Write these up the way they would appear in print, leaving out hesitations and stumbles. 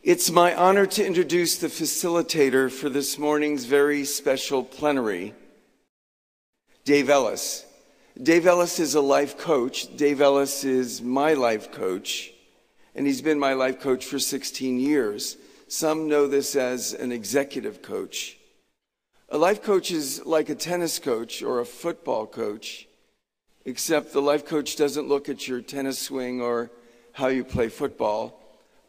It's my honor to introduce the facilitator for this morning's very special plenary, Dave Ellis. Dave Ellis is a life coach. Dave Ellis is my life coach, and he's been my life coach for 16 years. Some know this as an executive coach. A life coach is like a tennis coach or a football coach, except the life coach doesn't look at your tennis swing or how you play football,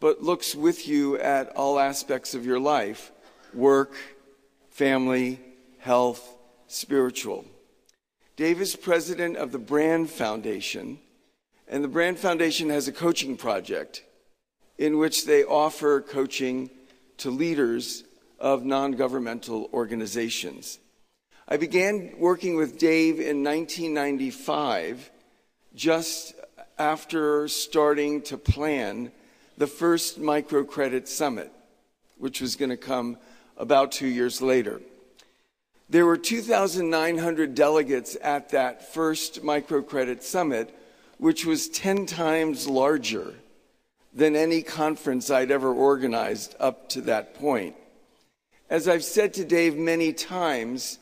but looks with you at all aspects of your life: work, family, health, spiritual. Dave is president of the Brand Foundation, and the Brand Foundation has a coaching project in which they offer coaching to leaders of non-governmental organizations. I began working with Dave in 1995, just after starting to plan the first Microcredit Summit, which was going to come about 2 years later. There were 2,900 delegates at that first Microcredit Summit, which was 10 times larger than any conference I'd ever organized up to that point. As I've said to Dave many times,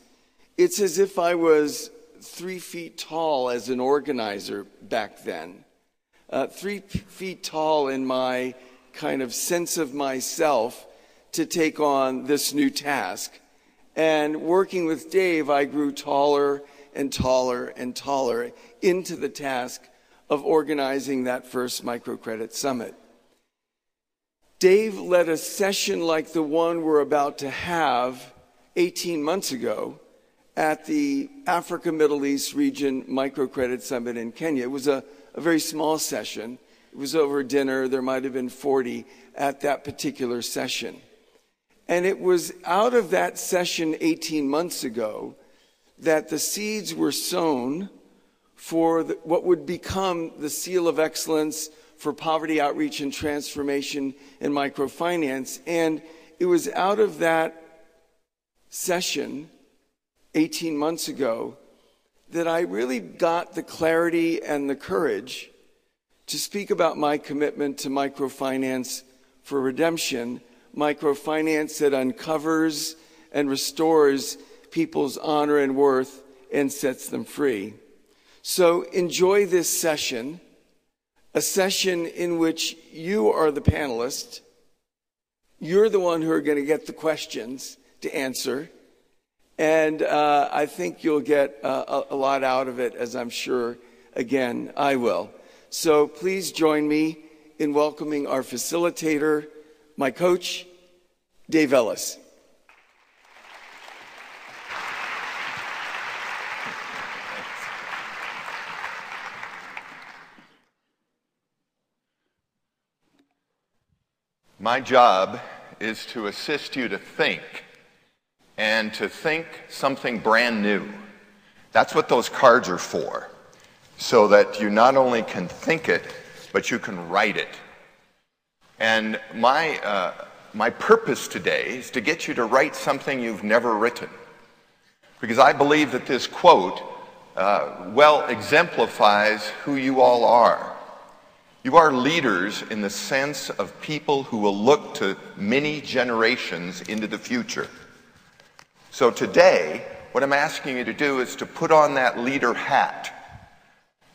it's as if I was 3 feet tall as an organizer back then. 3 feet tall in my kind of sense of myself to take on this new task. And working with Dave, I grew taller and taller and taller into the task of organizing that first Microcredit Summit. Dave led a session like the one we're about to have 18 months ago at the Africa Middle East Region Microcredit Summit in Kenya. It was a very small session. It was over dinner. There might have been 40 at that particular session. And it was out of that session 18 months ago that the seeds were sown for what would become the Seal of Excellence for Poverty Outreach and Transformation in Microfinance. And it was out of that session 18 months ago that I really got the clarity and the courage to speak about my commitment to microfinance for redemption, microfinance that uncovers and restores people's honor and worth and sets them free. So enjoy this session, a session in which you are the panelist. You're the one who are going to get the questions to answer. And I think you'll get a lot out of it, as I'm sure, again, I will. So please join me in welcoming our facilitator, my coach, Dave Ellis. My job is to assist you to think, and to think something brand new. That's what those cards are for, so that you not only can think it, but you can write it. And my purpose today is to get you to write something you've never written, because I believe that this quote well exemplifies who you all are. You are leaders in the sense of people who will look to many generations into the future. So today, what I'm asking you to do is to put on that leader hat.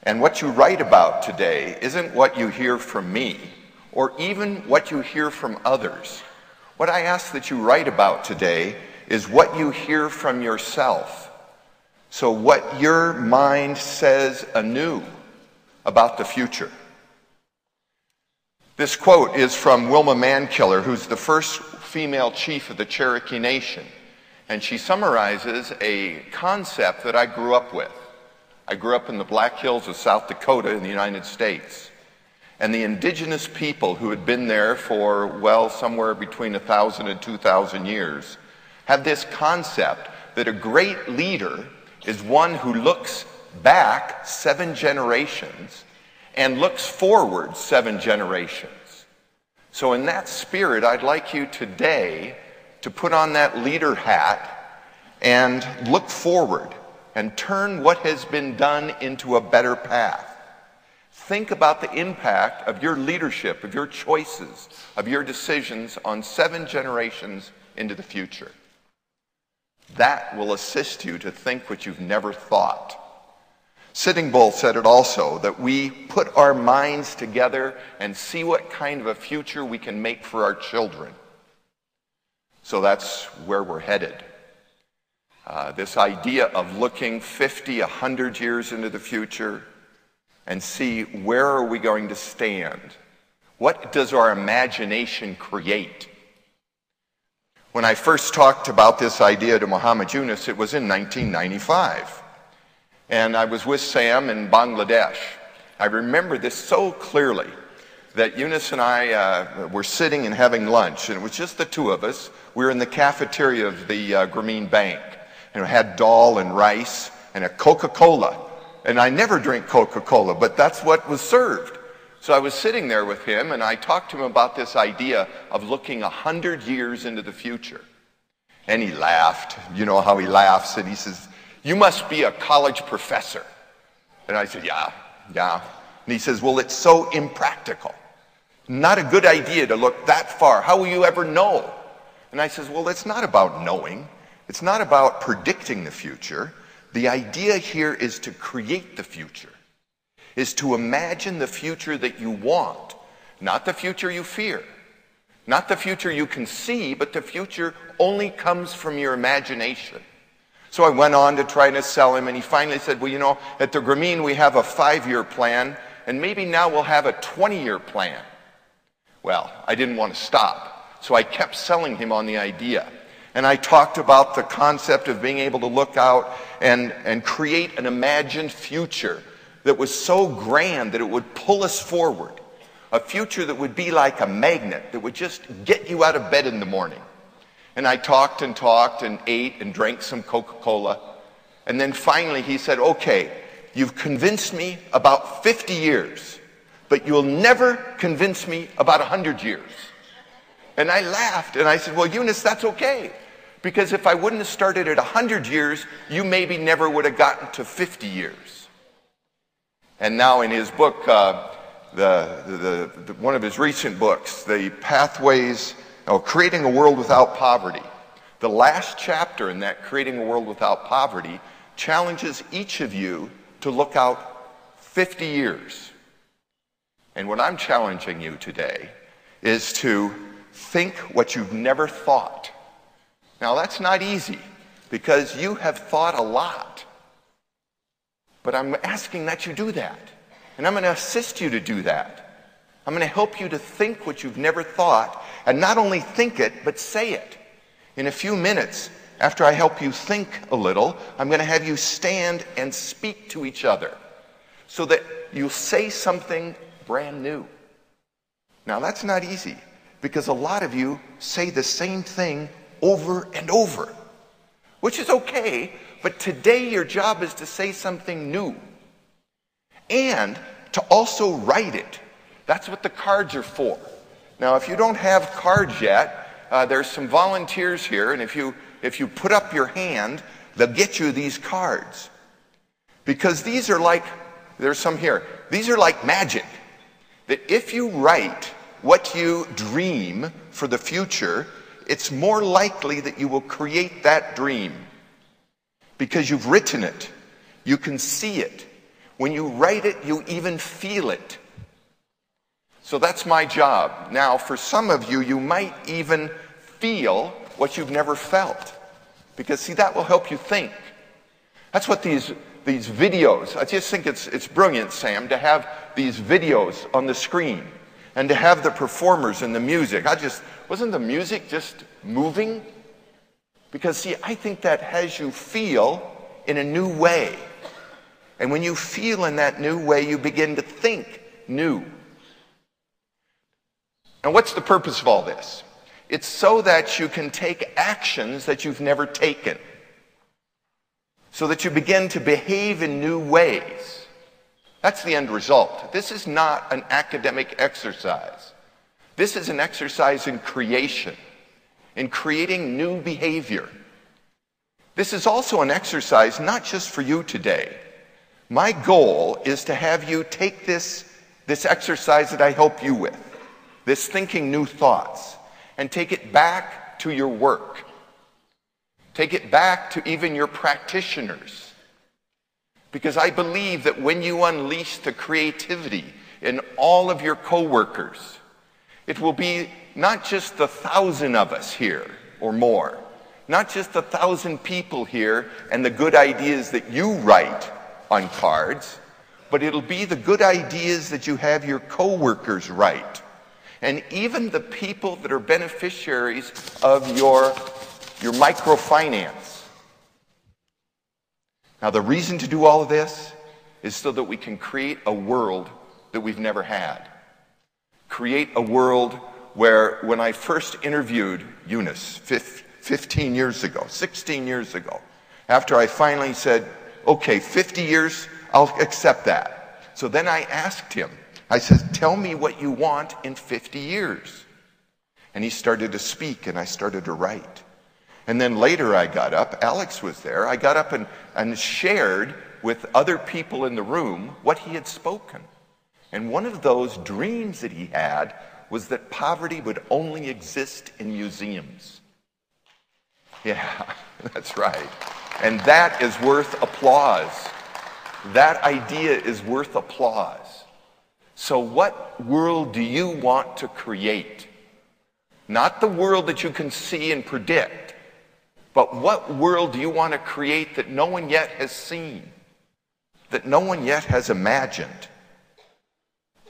And what you write about today isn't what you hear from me, or even what you hear from others. What I ask that you write about today is what you hear from yourself. So what your mind says anew about the future. This quote is from Wilma Mankiller, who's the first female chief of the Cherokee Nation. And she summarizes a concept that I grew up with. I grew up in the Black Hills of South Dakota in the United States. And the indigenous people who had been there for, well, somewhere between 1,000 and 2,000 years, had this concept that a great leader is one who looks back 7 generations and looks forward 7 generations. So in that spirit, I'd like you today to put on that leader hat and look forward and turn what has been done into a better path. Think about the impact of your leadership, of your choices, of your decisions on 7 generations into the future. That will assist you to think what you've never thought. Sitting Bull said it also, that we put our minds together and see what kind of a future we can make for our children. So that's where we're headed. This idea of looking 50, 100 years into the future and see where are we going to stand? What does our imagination create? When I first talked about this idea to Muhammad Yunus, it was in 1995. And I was with Sam in Bangladesh. I remember this so clearly, that Yunus and I were sitting and having lunch, and it was just the two of us. We were in the cafeteria of the Grameen Bank, and it had dal and rice and a Coca-Cola. And I never drink Coca-Cola, but that's what was served. So I was sitting there with him, and I talked to him about this idea of looking 100 years into the future. And he laughed. You know how he laughs, and he says, "You must be a college professor." And I said, yeah. And he says, "Well, it's so impractical. Not a good idea to look that far. How will you ever know?" And I says, "Well, it's not about knowing. It's not about predicting the future. The idea here is to create the future, is to imagine the future that you want, not the future you fear, not the future you can see, but the future only comes from your imagination." So I went on to try to sell him, and he finally said, "Well, you know, at the Grameen we have a 5-year plan, and maybe now we'll have a 20-year plan." Well, I didn't want to stop, so I kept selling him on the idea. And I talked about the concept of being able to look out and create an imagined future that was so grand that it would pull us forward. A future that would be like a magnet, that would just get you out of bed in the morning. And I talked and ate and drank some Coca-Cola. And then finally he said, "Okay, you've convinced me about 50 years, but you'll never convince me about 100 years. And I laughed and I said, "Well, Yunus, that's okay. Because if I wouldn't have started at 100 years, you maybe never would have gotten to 50 years. And now in his book, one of his recent books, The Pathways, Creating a World Without Poverty, the last chapter in that Creating a World Without Poverty challenges each of you to look out 50 years. And what I'm challenging you today is to think what you've never thought. Now that's not easy, because you have thought a lot. But I'm asking that you do that. And I'm going to assist you to do that. I'm going to help you to think what you've never thought, and not only think it, but say it. In a few minutes, after I help you think a little, I'm going to have you stand and speak to each other so that you'll say something brand new. Now that's not easy, because a lot of you say the same thing over and over, which is okay, but today your job is to say something new and to also write it. That's what the cards are for. Now, if you don't have cards yet, there's some volunteers here, and if you put up your hand, they'll get you these cards. Because these are like, there's some here, these are like magic. That if you write what you dream for the future, it's more likely that you will create that dream. Because you've written it. You can see it. When you write it, you even feel it. So that's my job. Now, for some of you, you might even feel what you've never felt. Because, see, that will help you think. That's what these videos, I just think it's brilliant, Sam, to have these videos on the screen and to have the performers and the music. Wasn't the music just moving? Because, see, I think that has you feel in a new way. And when you feel in that new way, you begin to think new. And what's the purpose of all this? It's so that you can take actions that you've never taken. So that you begin to behave in new ways. That's the end result. This is not an academic exercise. This is an exercise in creation, in creating new behavior. This is also an exercise not just for you today, My goal is to have you take this exercise that I help you with, this thinking new thoughts, and take it back to your work. Take it back to even your practitioners. Because I believe that when you unleash the creativity in all of your coworkers, it will be not just the 1,000 of us here or more, not just the 1,000 people here and the good ideas that you write on cards, but it'll be the good ideas that you have your coworkers write. And even the people that are beneficiaries of your microfinance. Now, the reason to do all of this is so that we can create a world that we've never had. Create a world where, when I first interviewed Eunice 15 years ago, 16 years ago, after I finally said, okay, 50 years, I'll accept that. So then I asked him, I said, tell me what you want in 50 years. And he started to speak, and I started to write. And then later I got up, Alex was there, I got up and shared with other people in the room what he had spoken. And one of those dreams that he had was that poverty would only exist in museums. Yeah, that's right. And that is worth applause. That idea is worth applause. So what world do you want to create? Not the world that you can see and predict, but what world do you want to create that no one yet has seen, that no one yet has imagined?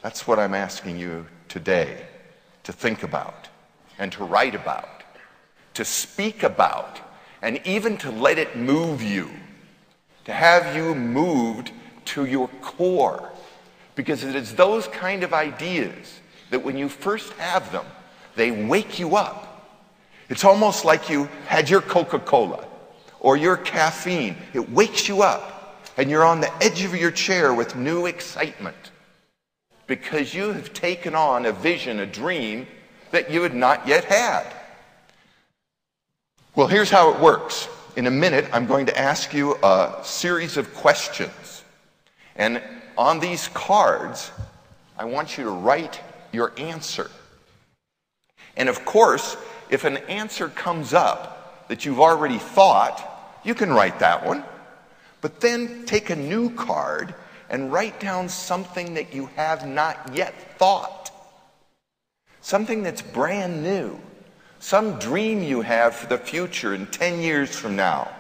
That's what I'm asking you today to think about and to write about, to speak about, and even to let it move you, to have you moved to your core. Because it is those kind of ideas that when you first have them, they wake you up. It's almost like you had your Coca-Cola or your caffeine. It wakes you up and you're on the edge of your chair with new excitement because you have taken on a vision, a dream that you had not yet had. Well, here's how it works. In a minute, I'm going to ask you a series of questions. And on these cards, I want you to write your answer. And of course, if an answer comes up that you've already thought, you can write that one. But then take a new card and write down something that you have not yet thought. Something that's brand new. Some dream you have for the future in 10 years from now,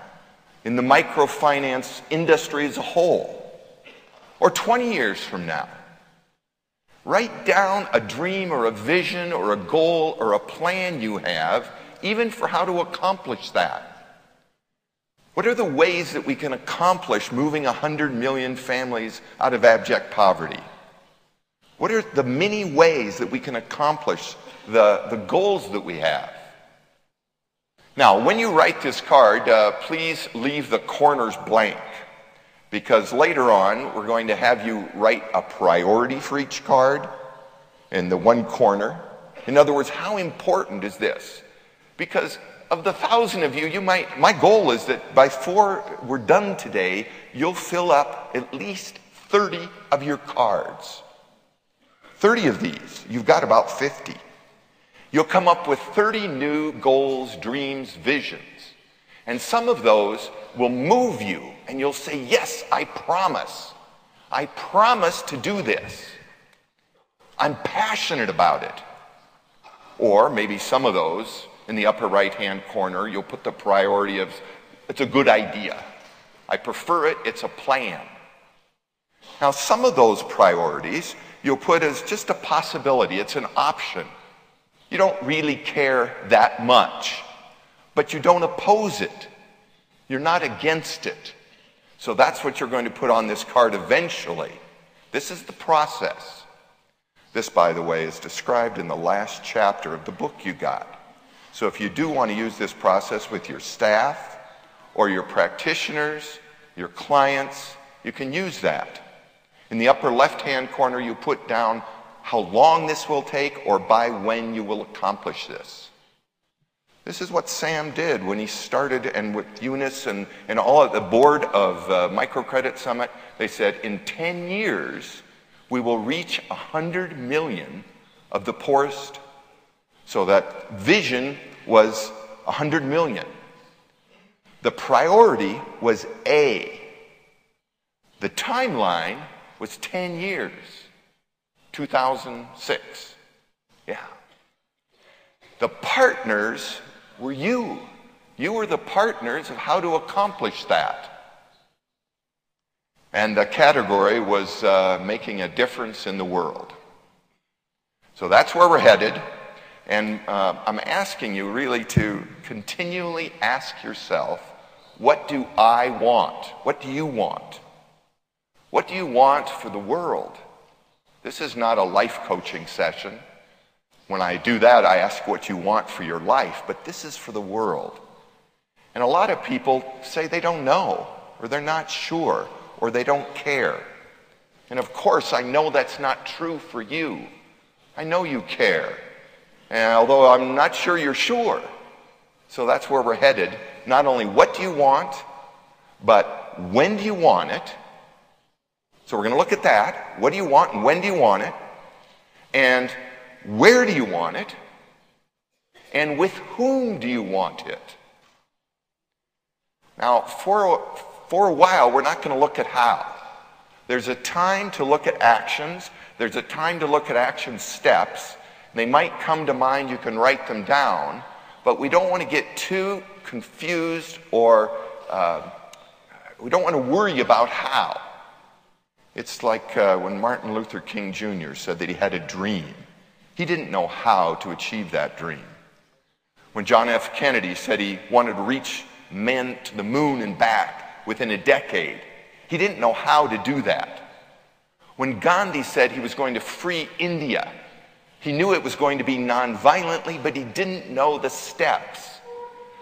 in the microfinance industry as a whole, or 20 years from now. Write down a dream or a vision or a goal or a plan you have, even for how to accomplish that. What are the ways that we can accomplish moving 100 million families out of abject poverty? What are the many ways that we can accomplish the goals that we have? Now, when you write this card, please leave the corners blank, because later on we're going to have you write a priority for each card in the one corner. In other words, how important is this? Because of the 1,000 of you, my goal is that before we're done today, you'll fill up at least 30 of your cards. 30 of these. You've got about 50. You'll come up with 30 new goals, dreams, visions. And some of those will move you, and you'll say, yes, I promise. I promise to do this. I'm passionate about it. Or maybe some of those, in the upper right-hand corner, you'll put the priority of, it's a good idea. I prefer it, it's a plan. Now, some of those priorities you'll put as just a possibility. It's an option. You don't really care that much, but you don't oppose it. You're not against it. So that's what you're going to put on this card eventually. This is the process. This, by the way, is described in the last chapter of the book you got. So if you do want to use this process with your staff or your practitioners, your clients, you can use that. In the upper left-hand corner, you put down how long this will take or by when you will accomplish this. This is what Sam did when he started, and with Eunice and all of the board of Microcredit Summit, they said, in 10 years, we will reach 100 million of the poorest. So that vision was 100 million. The priority was A. The timeline was 10 years, 2006. Yeah. The partners were you. You were the partners of how to accomplish that. And the category was making a difference in the world. So that's where we're headed. And I'm asking you really to continually ask yourself, what do I want? What do you want? What do you want for the world? This is not a life coaching session. When I do that, I ask what you want for your life, but this is for the world. And a lot of people say they don't know, or they're not sure, or they don't care. And of course, I know that's not true for you. I know you care. And although I'm not sure you're sure. So that's where we're headed. Not only what do you want, but when do you want it? So we're going to look at that. What do you want and when do you want it? And where do you want it? And with whom do you want it? Now, for a while, we're not going to look at how. There's a time to look at actions. There's a time to look at action steps. They might come to mind. You can write them down. But we don't want to get too confused or we don't want to worry about how. It's like when Martin Luther King Jr. said that he had a dream. He didn't know how to achieve that dream. When John F. Kennedy said he wanted to reach men to the moon and back within a decade, he didn't know how to do that. When Gandhi said he was going to free India, he knew it was going to be nonviolently, but he didn't know the steps.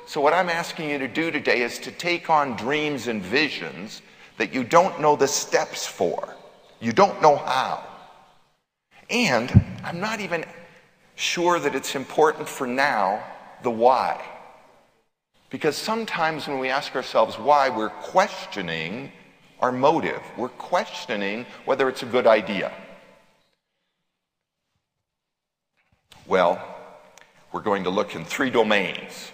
So what I'm asking you to do today is to take on dreams and visions that you don't know the steps for. You don't know how. And I'm not even sure that it's important for now, the why. Because sometimes when we ask ourselves why, we're questioning our motive. We're questioning whether it's a good idea. Well, we're going to look in 3 domains.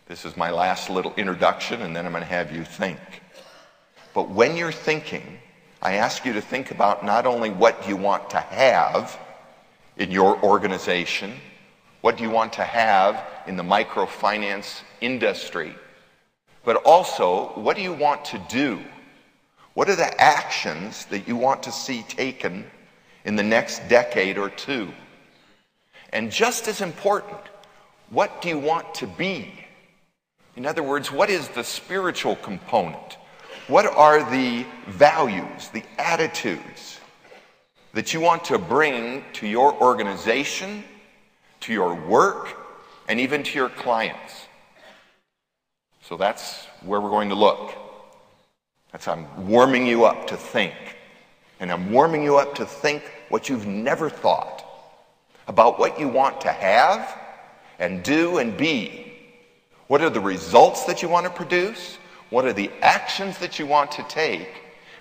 This is my last little introduction, and then I'm going to have you think. But when you're thinking, I ask you to think about not only what you want to have in your organization, what do you want to have in the microfinance industry, but also what do you want to do? What are the actions that you want to see taken in the next decade or two? And just as important, what do you want to be? In other words, what is the spiritual component? What are the values, the attitudes that you want to bring to your organization, to your work, and even to your clients? So that's where we're going to look. I'm warming you up to think. And I'm warming you up to think what you've never thought about what you want to have and do and be. What are the results that you want to produce? What are the actions that you want to take?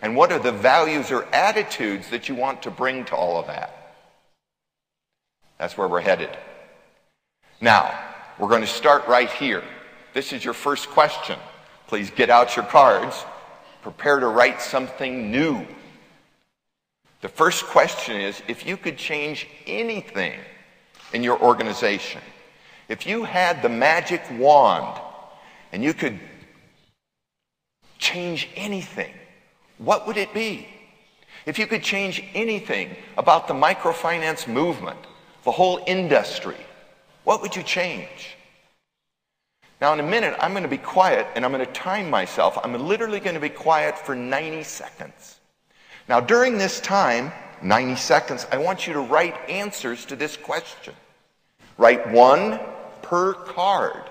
And what are the values or attitudes that you want to bring to all of that? That's where we're headed. Now, we're going to start right here. This is your first question. Please get out your cards. Prepare to write something new. The first question is, if you could change anything in your organization, if you had the magic wand and you could change anything, what would it be? If you could change anything about the microfinance movement, the whole industry, what would you change? Now, in a minute, I'm going to be quiet and I'm going to time myself. I'm literally going to be quiet for 90 seconds. Now, during this time, 90 seconds, I want you to write answers to this question. Write 1 per card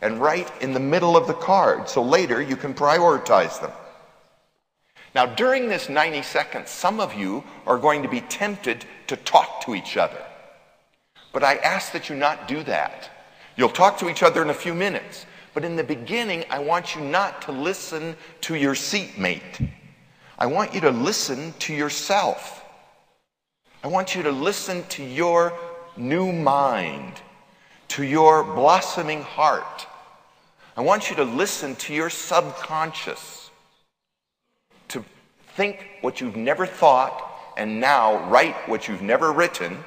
and write in the middle of the card so later you can prioritize them. Now, during this 90 seconds, some of you are going to be tempted to talk to each other. But I ask that you not do that. You'll talk to each other in a few minutes. But in the beginning, I want you not to listen to your seatmate. I want you to listen to yourself. I want you to listen to your new mind, to your blossoming heart. I want you to listen to your subconscious, to think what you've never thought and now write what you've never written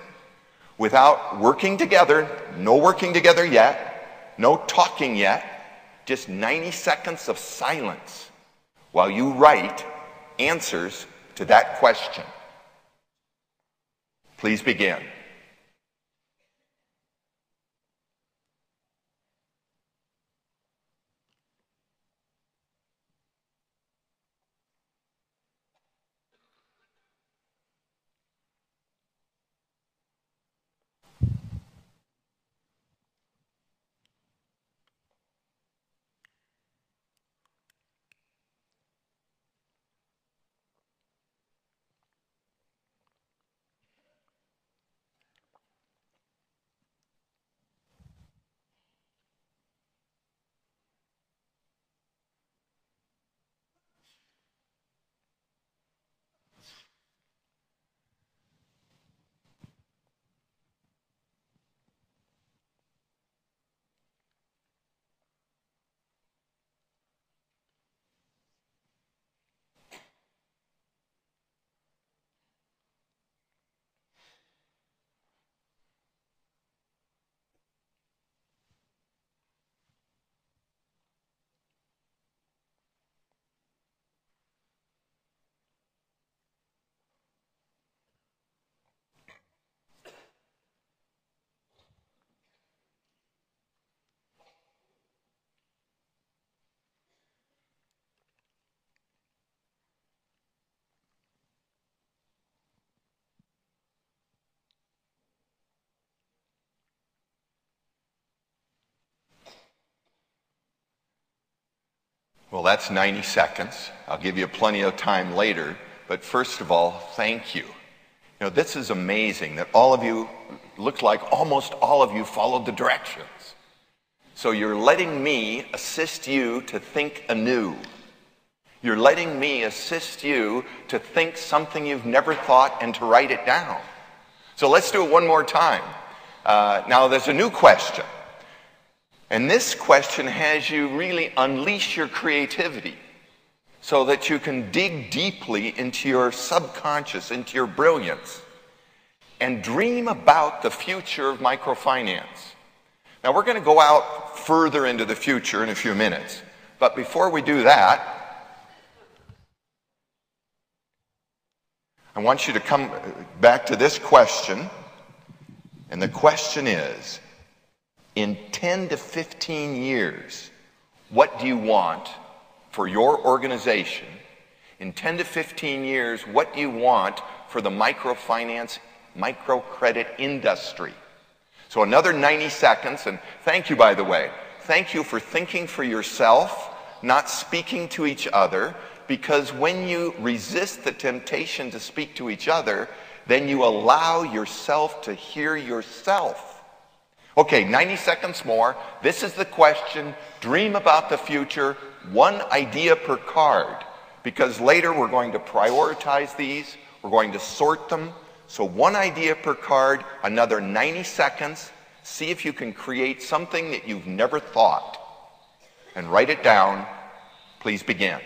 without working together. No working together yet, no talking yet, just 90 seconds of silence while you write answers to that question. Please begin. Well, that's 90 seconds. I'll give you plenty of time later. But first of all, thank you. You know, this is amazing that all of you, looks like almost all of you followed the directions. So you're letting me assist you to think anew. You're letting me assist you to think something you've never thought and to write it down. So let's do it one more time. Now there's a new question. And this question has you really unleash your creativity so that you can dig deeply into your subconscious, into your brilliance, and dream about the future of microfinance. Now we're going to go out further into the future in a few minutes. But before we do that, I want you to come back to this question. And the question is, in 10 to 15 years, what do you want for your organization? In 10 to 15 years, what do you want for the microcredit industry? So another 90 seconds, and thank you, by the way. Thank you for thinking for yourself, not speaking to each other, because when you resist the temptation to speak to each other, then you allow yourself to hear yourself. Okay, 90 seconds more. This is the question. Dream about the future. One idea per card. Because later we're going to prioritize these. We're going to sort them. So one idea per card. Another 90 seconds. See if you can create something that you've never thought. And write it down. Please begin.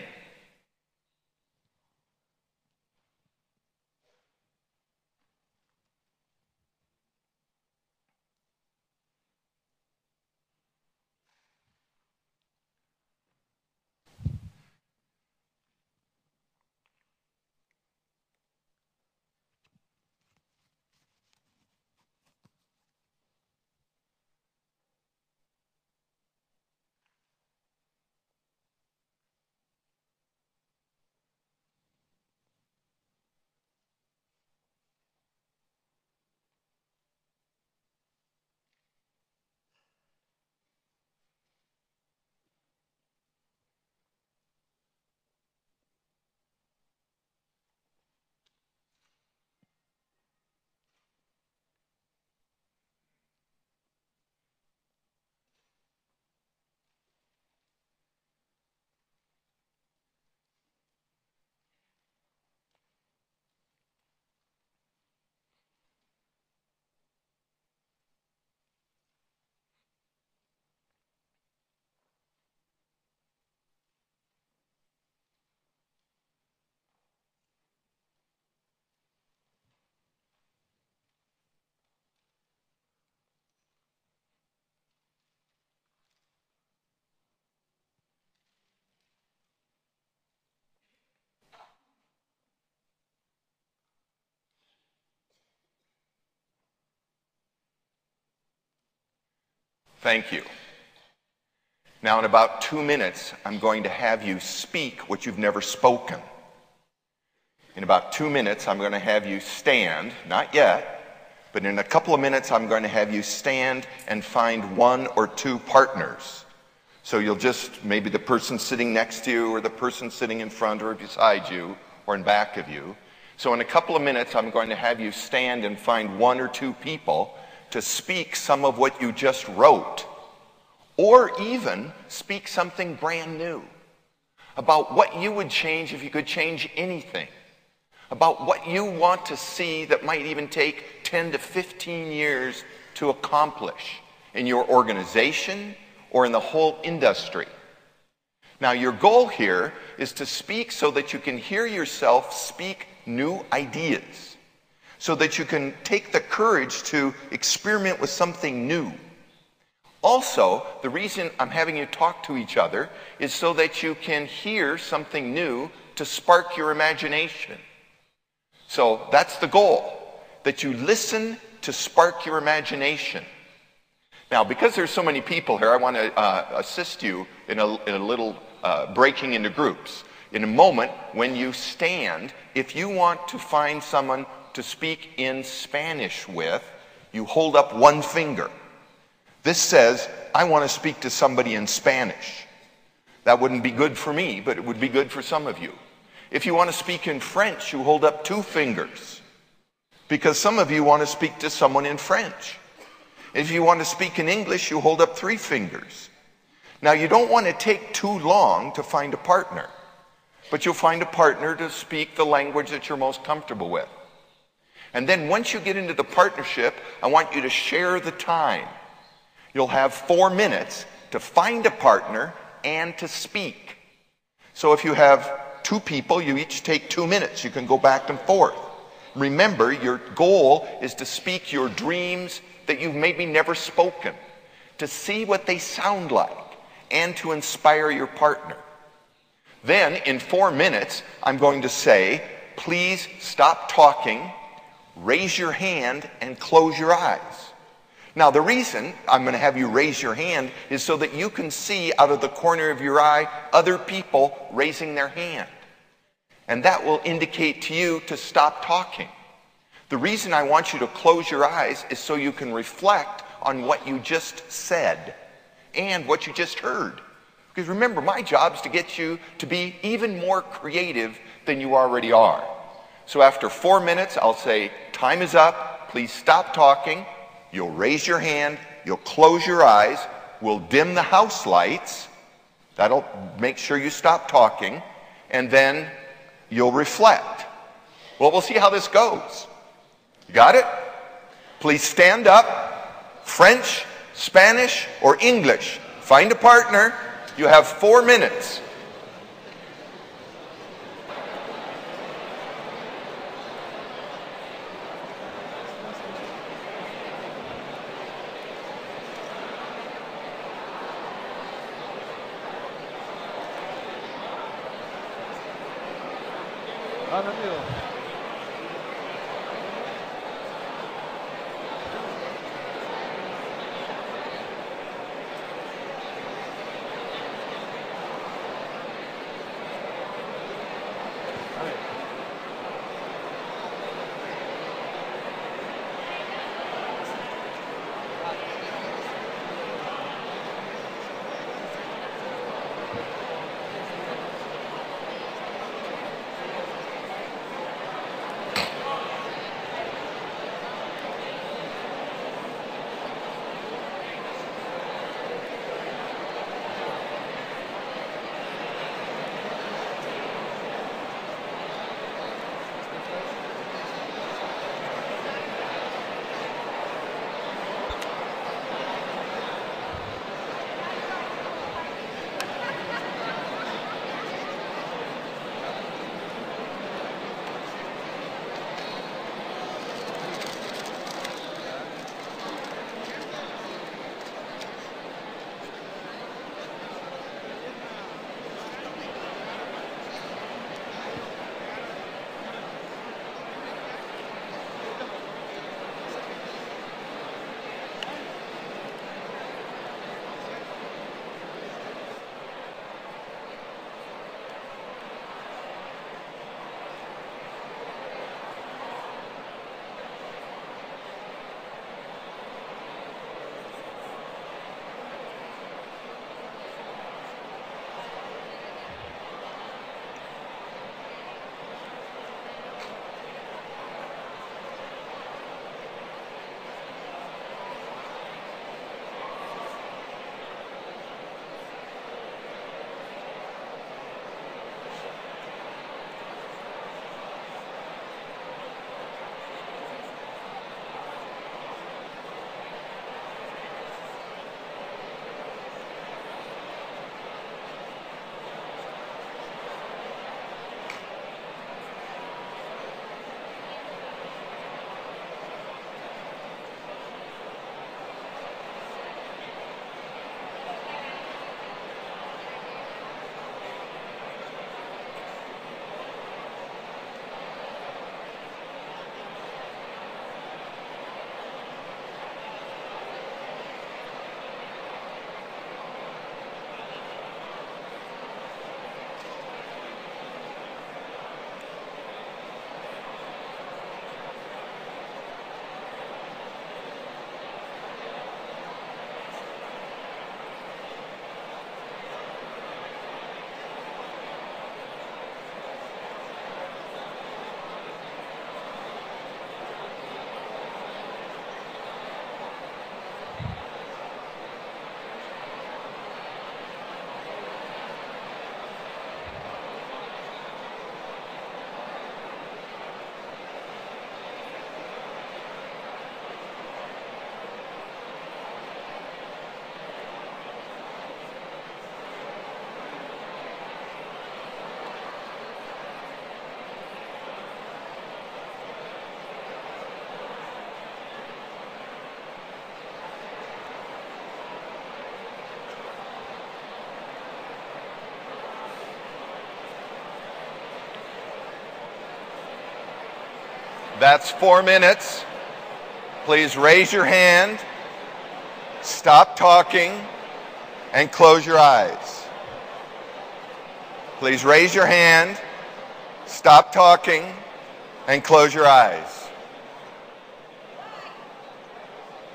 Thank you. Now, in about 2 minutes, I'm going to have you speak what you've never spoken. In about 2 minutes, I'm going to have you stand, not yet, but in a couple of minutes, I'm going to have you stand and find 1 or 2 partners. So you'll just, maybe the person sitting next to you or the person sitting in front or beside you or in back of you. So in a couple of minutes, I'm going to have you stand and find 1 or 2 people to speak some of what you just wrote, or even speak something brand new about what you would change if you could change anything, about what you want to see that might even take 10 to 15 years to accomplish in your organization or in the whole industry. Now, your goal here is to speak so that you can hear yourself speak new ideas, so that you can take the courage to experiment with something new. Also, the reason I'm having you talk to each other is so that you can hear something new to spark your imagination. So that's the goal, that you listen to spark your imagination. Now, because there's so many people here, I want to assist you in a little breaking into groups. In a moment, when you stand, if you want to find someone to speak in Spanish with, you hold up 1 finger. This says, I want to speak to somebody in Spanish. That wouldn't be good for me, but it would be good for some of you. If you want to speak in French, you hold up 2 fingers, because some of you want to speak to someone in French. If you want to speak in English, you hold up 3 fingers. Now, you don't want to take too long to find a partner, but you'll find a partner to speak the language that you're most comfortable with. And then once you get into the partnership, I want you to share the time. You'll have 4 minutes to find a partner and to speak. So if you have 2 people, you each take 2 minutes. You can go back and forth. Remember, your goal is to speak your dreams that you've maybe never spoken, to see what they sound like, and to inspire your partner. Then, in 4 minutes, I'm going to say, please stop talking, raise your hand, and close your eyes. Now, the reason I'm going to have you raise your hand is so that you can see out of the corner of your eye other people raising their hand. And that will indicate to you to stop talking. The reason I want you to close your eyes is so you can reflect on what you just said and what you just heard. Because remember, my job is to get you to be even more creative than you already are. So after 4 minutes, I'll say, time is up. Please stop talking. You'll raise your hand. You'll close your eyes. We'll dim the house lights. That'll make sure you stop talking. And then you'll reflect. Well, we'll see how this goes. You got it? Please stand up. French, Spanish, or English. Find a partner. You have 4 minutes. That's 4 minutes. Please raise your hand, stop talking, and close your eyes. Please raise your hand, stop talking, and close your eyes.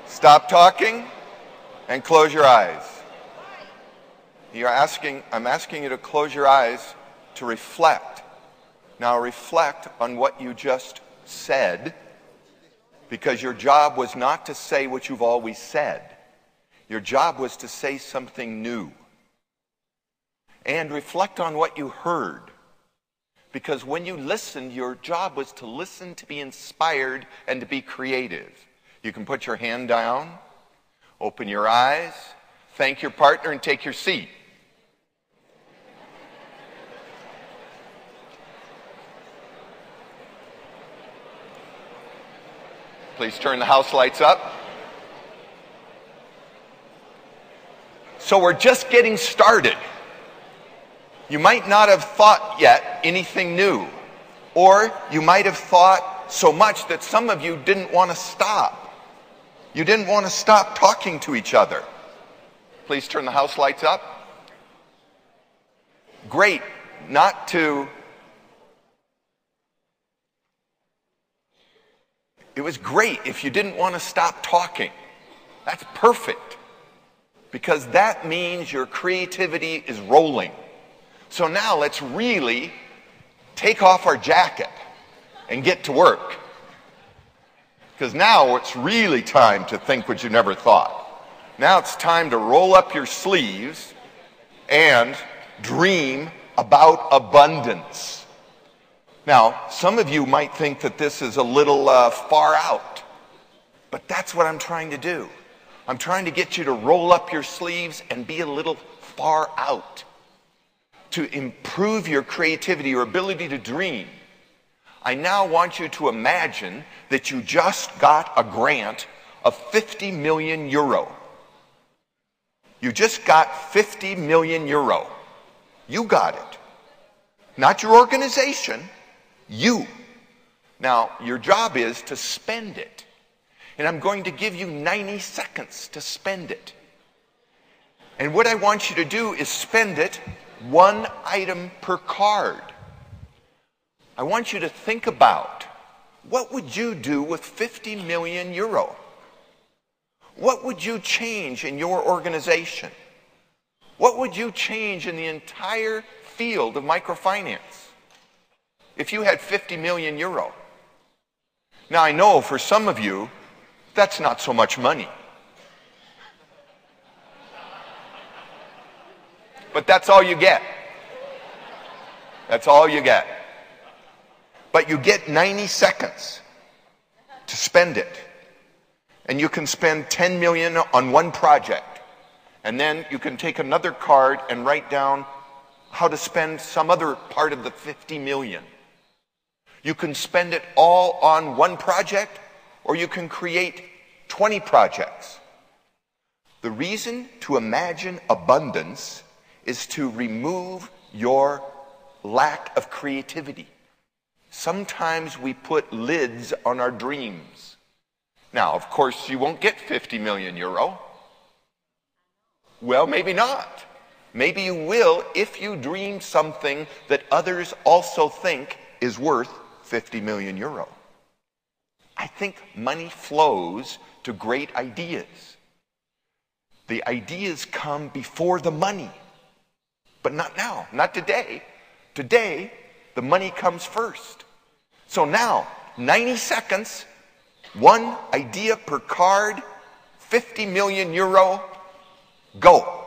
Stop talking and close your eyes. I'm asking you to close your eyes to reflect. Now reflect on what you just said, because your job was not to say what you've always said. Your job was to say something new. And reflect on what you heard. Because when you listened, your job was to listen, to be inspired, and to be creative. You can put your hand down, open your eyes, thank your partner, and take your seat. Please turn the house lights up. So we're just getting started. You might not have thought yet anything new, or you might have thought so much that some of you didn't want to stop. You didn't want to stop talking to each other. Please turn the house lights up. Great not to... It was great if you didn't want to stop talking. That's perfect. Because that means your creativity is rolling. So now let's really take off our jacket and get to work. Because now it's really time to think what you never thought. Now it's time to roll up your sleeves and dream about abundance. Now, some of you might think that this is a little far out, but that's what I'm trying to do. I'm trying to get you to roll up your sleeves and be a little far out, to improve your creativity, your ability to dream. I now want you to imagine that you just got a grant of 50 million euro. You just got 50 million euro. You got it. Not your organization. You. Now, your job is to spend it. And I'm going to give you 90 seconds to spend it. And what I want you to do is spend it one item per card. I want you to think about, what would you do with 50 million euro? What would you change in your organization? What would you change in the entire field of microfinance if you had 50 million euro? Now, I know for some of you, that's not so much money. But that's all you get. That's all you get. But you get 90 seconds to spend it. And you can spend 10 million on one project. And then you can take another card and write down how to spend some other part of the 50 million. You can spend it all on one project, or you can create 20 projects. The reason to imagine abundance is to remove your lack of creativity. Sometimes we put lids on our dreams. Now, of course, you won't get 50 million euro. Well, maybe not. Maybe you will if you dream something that others also think is worth 50 million euro. I think money flows to great ideas. The ideas come before the money. But not now, not today. Today, the money comes first. So now, 90 seconds, one idea per card, 50 million euro, go.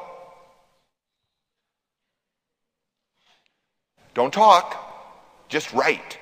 Don't talk, just write.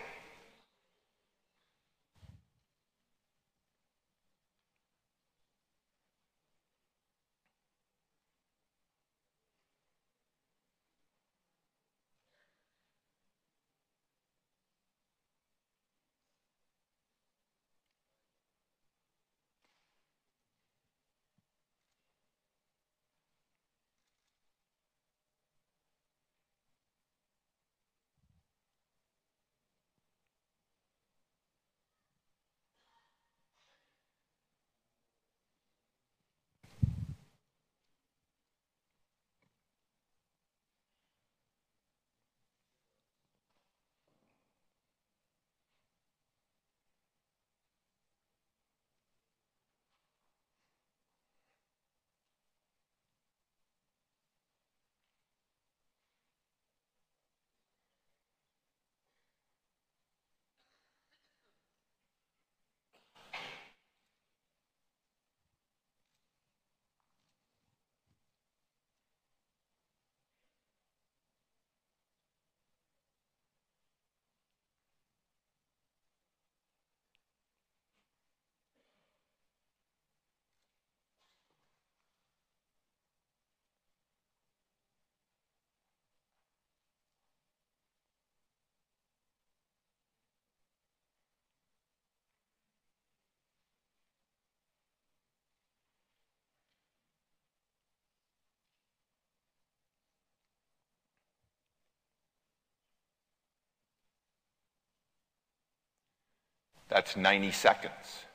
That's 90 seconds.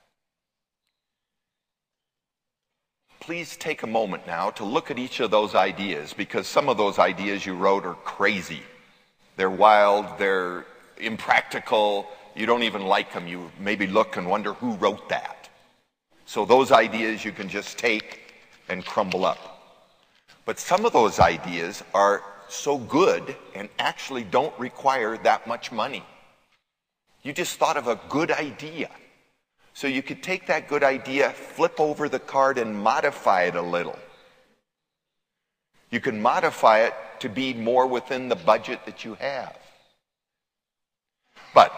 Please take a moment now to look at each of those ideas, because some of those ideas you wrote are crazy. They're wild, they're impractical, you don't even like them. You maybe look and wonder who wrote that. So those ideas you can just take and crumble up. But some of those ideas are so good and actually don't require that much money. You just thought of a good idea. So you could take that good idea, flip over the card, and modify it a little. You can modify it to be more within the budget that you have. But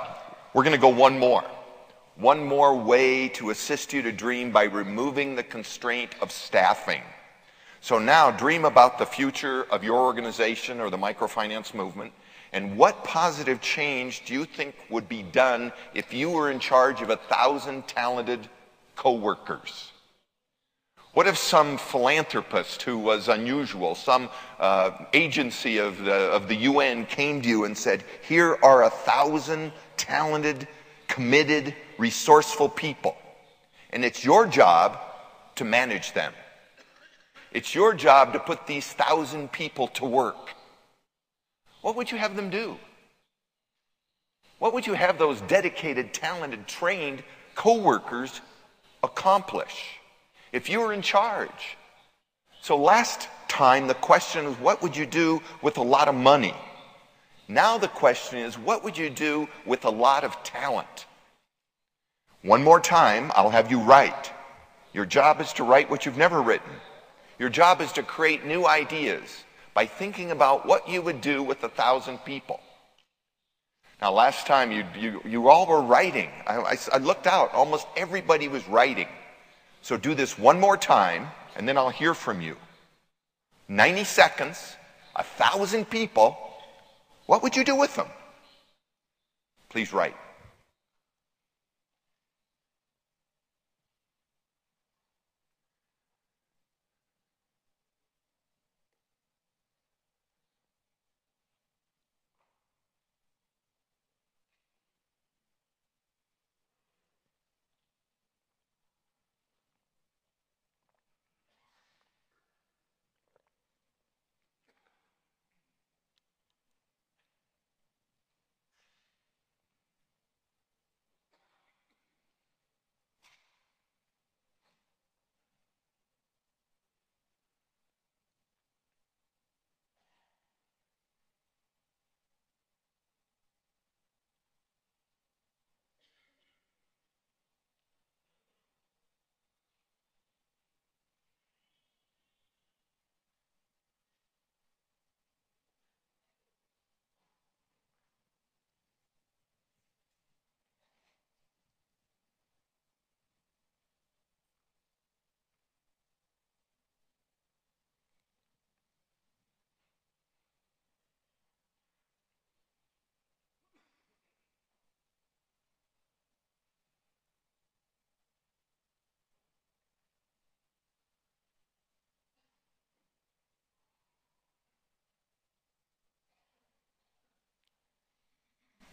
we're going to go one more. One more way to assist you to dream by removing the constraint of staffing. So now dream about the future of your organization or the microfinance movement. And what positive change do you think would be done if you were in charge of 1,000 talented co-workers? What if some philanthropist who was unusual, some agency of the UN came to you and said, here are 1,000 talented, committed, resourceful people, and it's your job to manage them. It's your job to put these 1,000 people to work. What would you have them do? What would you have those dedicated, talented, trained co-workers accomplish if you were in charge? So last time the question was, what would you do with a lot of money? Now the question is, what would you do with a lot of talent? One more time, I'll have you write. Your job is to write what you've never written. Your job is to create new ideas by thinking about what you would do with 1,000 people. Now, last time you all were writing. I looked out. Almost everybody was writing. So do this one more time, and then I'll hear from you. 90 seconds, 1,000 people. What would you do with them? Please write.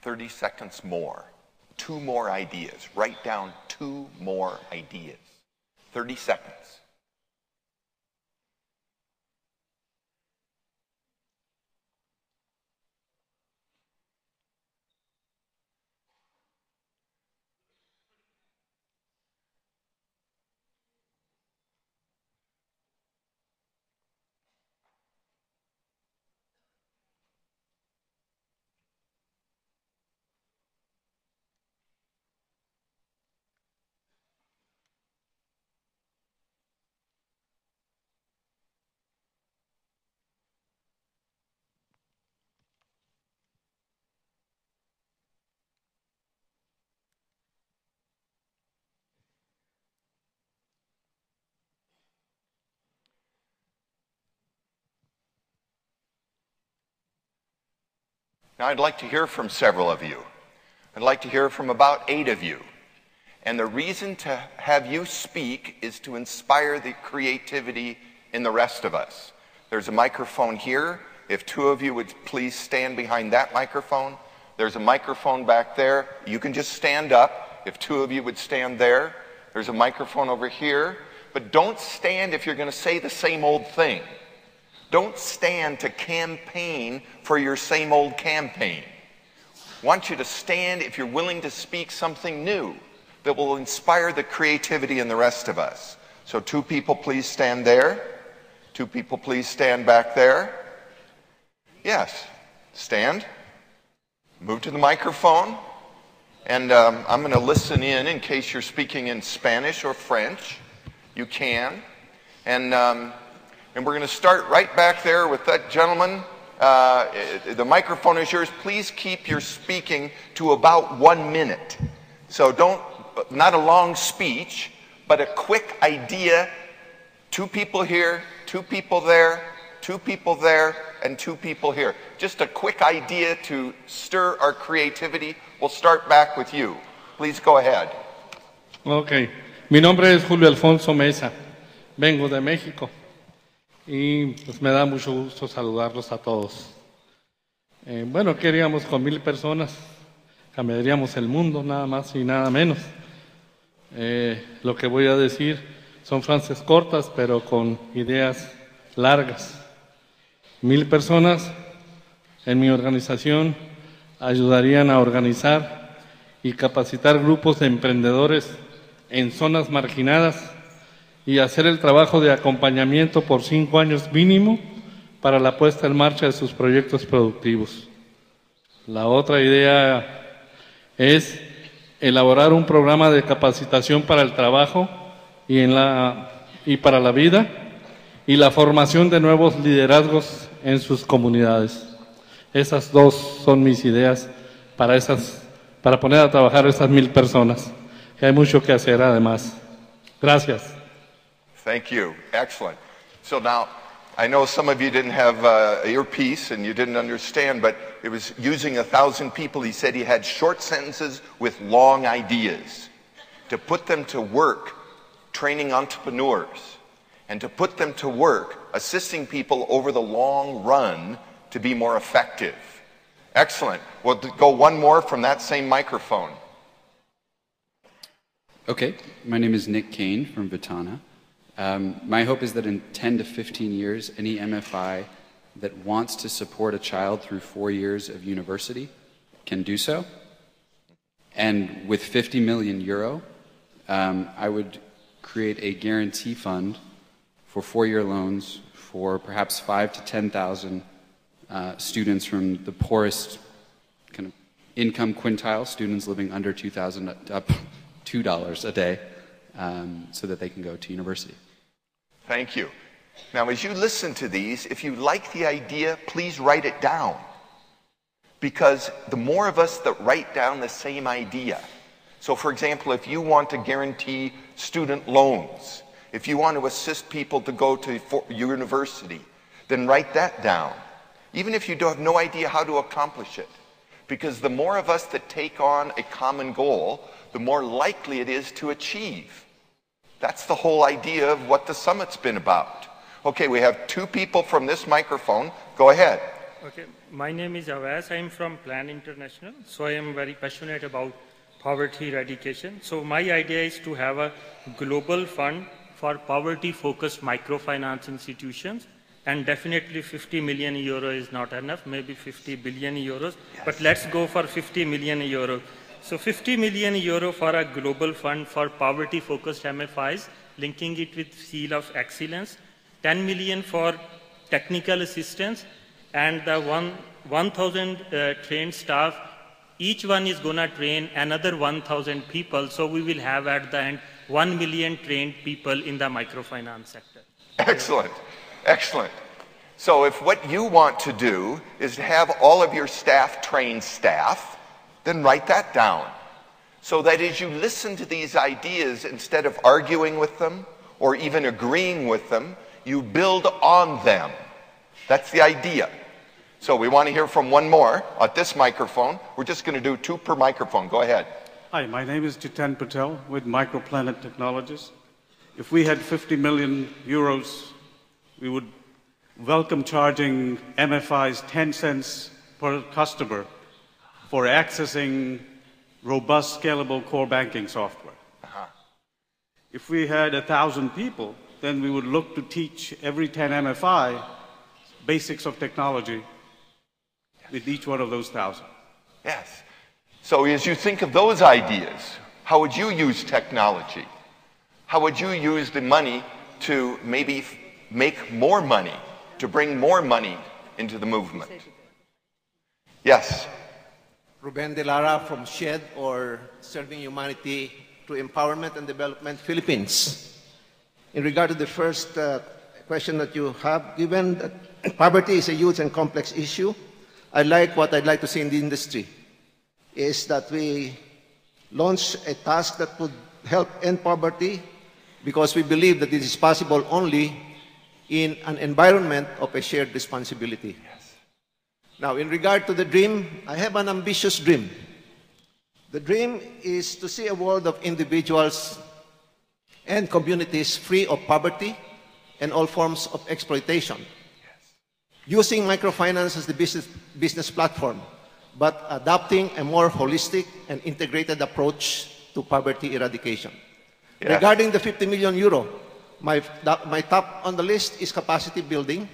"30 seconds more. 2 more ideas. Write down 2 more ideas. 30 seconds. Now, I'd like to hear from several of you. I'd like to hear from about 8 of you. And the reason to have you speak is to inspire the creativity in the rest of us. There's a microphone here. If 2 of you would please stand behind that microphone. There's a microphone back there. You can just stand up. if two of you would stand there. There's a microphone over here. But don't stand if you're going to say the same old thing. Don't stand to campaign for your same old campaign. I want you to stand if you're willing to speak something new that will inspire the creativity in the rest of us. So 2 people, please stand there. 2 people, please stand back there. Yes, stand. Move to the microphone. And I'm going to listen in case you're speaking in Spanish or French. You can. And we're going to start right back there with that gentleman. The microphone is yours. Please keep your speaking to about 1 minute. So not a long speech, but a quick idea. 2 people here, 2 people there, 2 people there, and 2 people here. Just a quick idea to stir our creativity. We'll start back with you. Please go ahead. Ok. Mi nombre es Julio Alfonso Mesa. Vengo de México. Y pues me da mucho gusto saludarlos a todos. Bueno, queríamos con 1000 personas, cambiaríamos el mundo, nada más y nada menos. Lo que voy a decir son frases cortas, pero con ideas largas. 1000 personas en mi organización ayudarían a organizar y capacitar grupos de emprendedores en zonas marginadas y hacer el trabajo de acompañamiento por 5 años mínimo para la puesta en marcha de sus proyectos productivos. La otra idea es elaborar un programa de capacitación para el trabajo y para la vida y la formación de nuevos liderazgos en sus comunidades. Esas 2 son mis ideas para poner a trabajar a esas 1000 personas. Que hay mucho que hacer además. Gracias. Thank you. Excellent. So now, I know some of you didn't have earpiece and you didn't understand, but it was using 1,000 people. He said he had short sentences with long ideas. To put them to work, training entrepreneurs, and to put them to work, assisting people over the long run to be more effective. Excellent. We'll go one more from that same microphone. Okay, my name is Nick Kane from Vitana. My hope is that in 10 to 15 years, any MFI that wants to support a child through 4 years of university can do so. And with 50 million euro, I would create a guarantee fund for 4-year loans for perhaps 5,000 to 10,000 students from the poorest kind of income quintile, students living under $2 a day, so that they can go to university. Thank you. Now, as you listen to these, if you like the idea, please write it down. Because the more of us that write down the same idea, so for example, if you want to guarantee student loans, if you want to assist people to go to university, then write that down. Even if you have no idea how to accomplish it. Because the more of us that take on a common goal, the more likely it is to achieve. That's the whole idea of what the summit's been about. Okay, we have 2 people from this microphone. Go ahead. Okay, my name is Avas. I am from Plan International. So I am very passionate about poverty eradication. So my idea is to have a global fund for poverty-focused microfinance institutions. And definitely 50 million euro is not enough, maybe 50 billion euros. Yes. But let's go for 50 million euros. So 50 million euro for a global fund for poverty-focused MFIs, linking it with Seal of Excellence. 10 million for technical assistance, and the 1,000 trained staff. Each one is going to train another 1,000 people. So we will have at the end 1 million trained people in the microfinance sector. Excellent. Excellent. So if what you want to do is to have all of your staff train staff, then write that down. So that as you listen to these ideas, instead of arguing with them or even agreeing with them, you build on them. That's the idea. So we want to hear from one more at this microphone. We're just going to do 2 per microphone. Go ahead. Hi, my name is Jitan Patel with Microplanet Technologies. If we had 50 million euros, we would welcome charging MFIs 10 cents per customer for accessing robust, scalable core banking software. If we had 1,000 people, then we would look to teach every 10 MFI basics of technology with each one of those 1,000. Yes. So as you think of those ideas, how would you use technology? How would you use the money to maybe make more money, to bring more money into the movement? Yes. Ruben De Lara from SHED, or Serving Humanity Through Empowerment and Development, Philippines. In regard to the first question that you have, given that poverty is a huge and complex issue, what I'd like to see in the industry is that we launch a task that would help end poverty, because we believe that this is possible only in an environment of a shared responsibility. Yes. Now, in regard to the dream, I have an ambitious dream. The dream is to see a world of individuals and communities free of poverty and all forms of exploitation, using microfinance as the business platform, but adopting a more holistic and integrated approach to poverty eradication. Yeah. Regarding the 50 million euro, my top on the list is capacity building,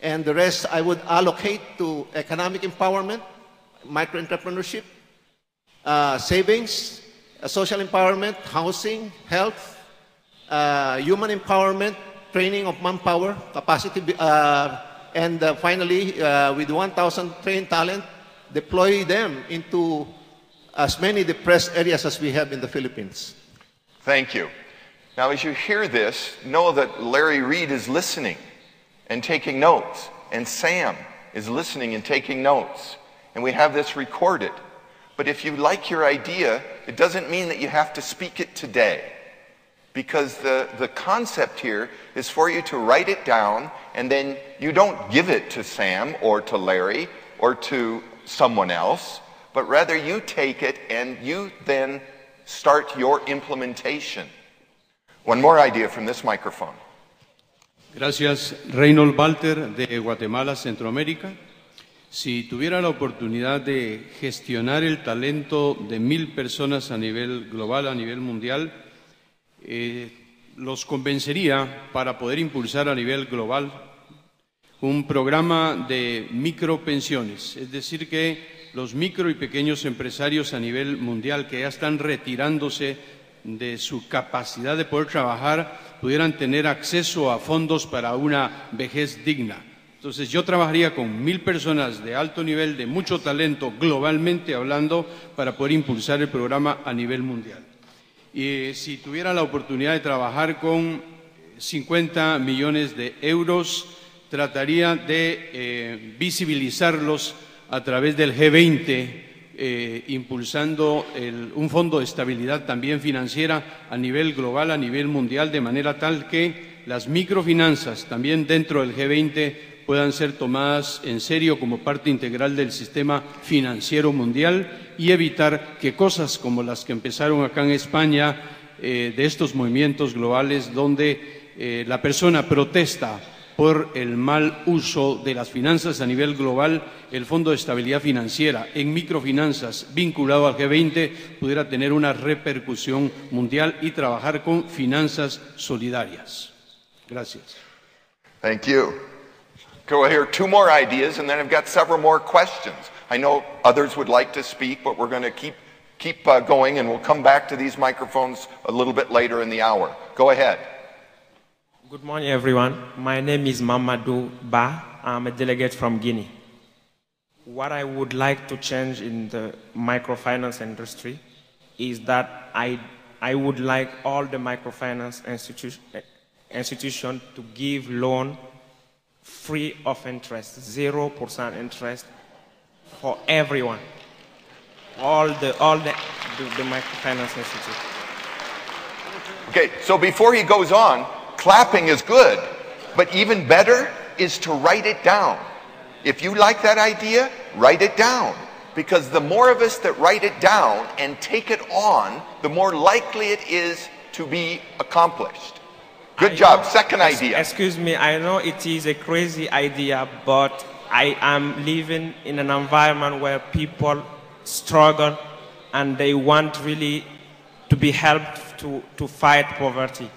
and the rest I would allocate to economic empowerment, micro-entrepreneurship, savings, social empowerment, housing, health, human empowerment, training of manpower, capacity, and finally, with 1,000 trained talent, deploy them into as many depressed areas as we have in the Philippines. Thank you. Now, as you hear this, know that Larry Reed is listening and taking notes, and Sam is listening and taking notes, and we have this recorded. But if you like your idea, it doesn't mean that you have to speak it today, because the concept here is for you to write it down, and then you don't give it to Sam or to Larry or to someone else, but rather you take it and you then start your implementation. One more idea from this microphone. Gracias, Reynold Walter de Guatemala, Centroamérica. Si tuviera la oportunidad de gestionar el talento de 1,000 personas a nivel global, a nivel mundial, los convencería para poder impulsar a nivel global un programa de micropensiones, es decir, que los micro y pequeños empresarios a nivel mundial que ya están retirándose de su capacidad de poder trabajar pudieran tener acceso a fondos para una vejez digna. Entonces yo trabajaría con 1,000 personas de alto nivel, de mucho talento, globalmente hablando, para poder impulsar el programa a nivel mundial. Y si tuviera la oportunidad de trabajar con 50 millones de euros, trataría de visibilizarlos a través del G20, impulsando un fondo de estabilidad también financiera a nivel global, a nivel mundial, de manera tal que las microfinanzas también dentro del G20 puedan ser tomadas en serio como parte integral del sistema financiero mundial, y evitar que cosas como las que empezaron acá en España, de estos movimientos globales donde la persona protesta por el mal uso de las finanzas a nivel global, el Fondo de Estabilidad Financiera en microfinanzas vinculado al G20 pudiera tener una repercusión mundial y trabajar con finanzas solidarias. Gracias. Thank you. Go hear 2 more ideas, and then I've got several more questions. I know others would like to speak, but we're going to keep going, and we'll come back to these microphones a little bit later in the hour. Go ahead. Good morning, everyone. My name is Mamadou Ba. I'm a delegate from Guinea. What I would like to change in the microfinance industry is that I would like all the microfinance institutions to give loan free of interest, 0% interest for everyone. All the microfinance institutions. Okay, so before he goes on, clapping is good, but even better is to write it down. If you like that idea, write it down. Because the more of us that write it down and take it on, the more likely it is to be accomplished. Good job. Second idea. Excuse me, I know it is a crazy idea, but I am living in an environment where people struggle and they want really to be helped to fight poverty.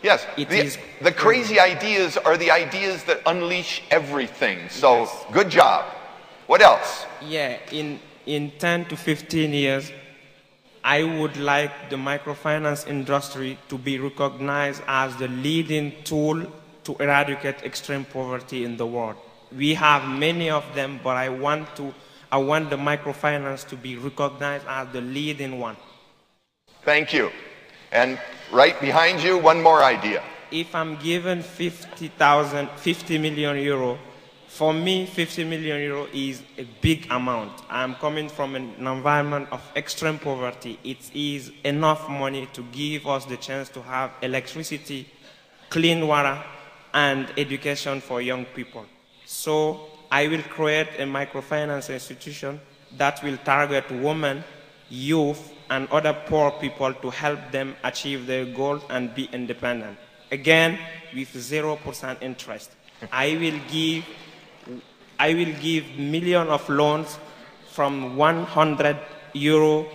Yes, It the crazy ideas are the ideas that unleash everything. So, Yes. good job. What else? Yeah, in 10 to 15 years, I would like the microfinance industry to be recognized as the leading tool to eradicate extreme poverty in the world. We have many of them, but I want the microfinance to be recognized as the leading one. Thank you. And right behind you, one more idea. If I'm given 50 million euro, for me, 50 million euro is a big amount. I'm coming from an environment of extreme poverty. It is enough money to give us the chance to have electricity, clean water, and education for young people. So I will create a microfinance institution that will target women, youth, and other poor people to help them achieve their goals and be independent. Again, with 0% interest. I will give millions of loans from 100 euro,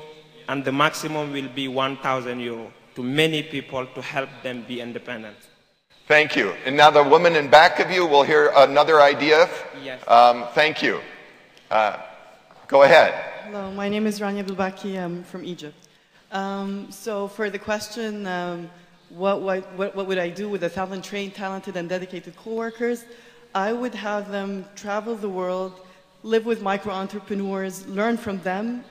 and the maximum will be 1,000 euro to many people to help them be independent. Thank you. And now the woman in back of you will hear another idea. Yes. Thank you. Go ahead. Hello, my name is Rania Bilbaki. I'm from Egypt. So for the question, what would I do with 1,000 trained, talented, and dedicated co-workers? I would have them travel the world, live with micro-entrepreneurs, learn from them,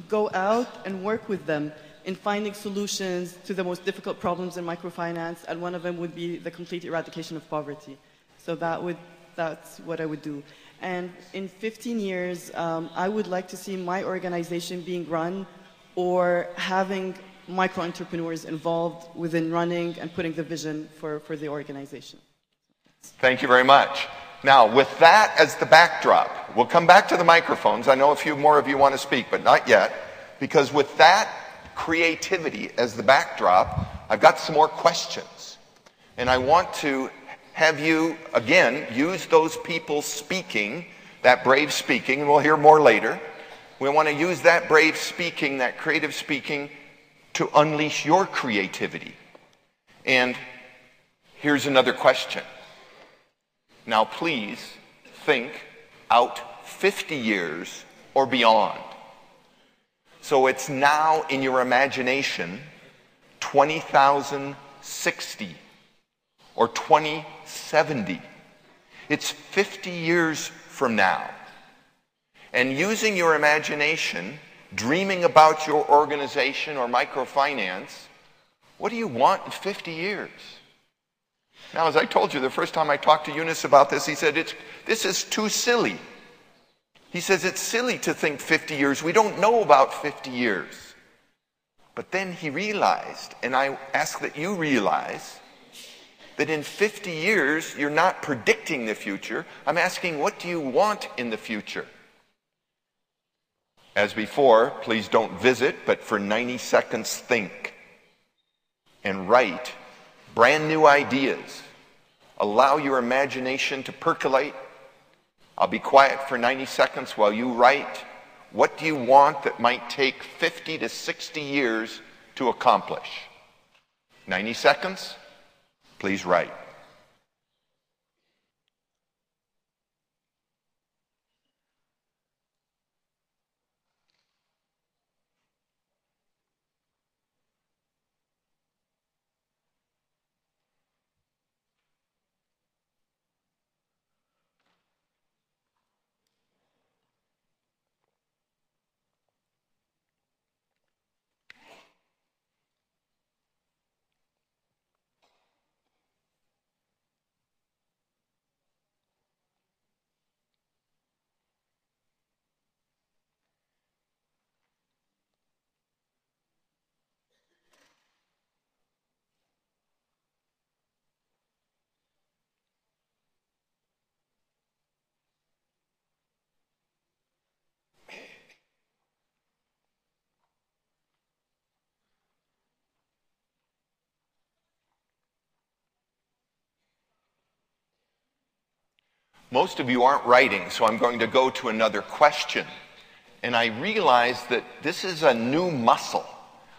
go out and work with them in finding solutions to the most difficult problems in microfinance, and one of them would be the complete eradication of poverty. So that's what I would do. And in 15 years, I would like to see my organization being run or having micro-entrepreneurs involved within running and putting the vision for the organization. Thank you very much. Now, with that as the backdrop, we'll come back to the microphones. I know a few more of you want to speak, but not yet. Because with that creativity as the backdrop, I've got some more questions. And I want to have you, again, use those people speaking, that brave speaking, and we'll hear more later. We want to use that brave speaking, that creative speaking, to unleash your creativity. And here's another question. Now, please think out 50 years or beyond. So it's now in your imagination 20,060 or 2070. It's 50 years from now. And using your imagination, dreaming about your organization or microfinance, what do you want in 50 years? Now, as I told you, the first time I talked to Eunice about this, he said, this is too silly. He says, it's silly to think 50 years. We don't know about 50 years. But then he realized, and I ask that you realize, that in 50 years, you're not predicting the future. I'm asking, what do you want in the future? As before, please don't visit, but for 90 seconds, think and write brand new ideas. Allow your imagination to percolate. I'll be quiet for 90 seconds while you write. What do you want that might take 50 to 60 years to accomplish? 90 seconds. Please write. Most of you aren't writing, so I'm going to go to another question. And I realized that this is a new muscle.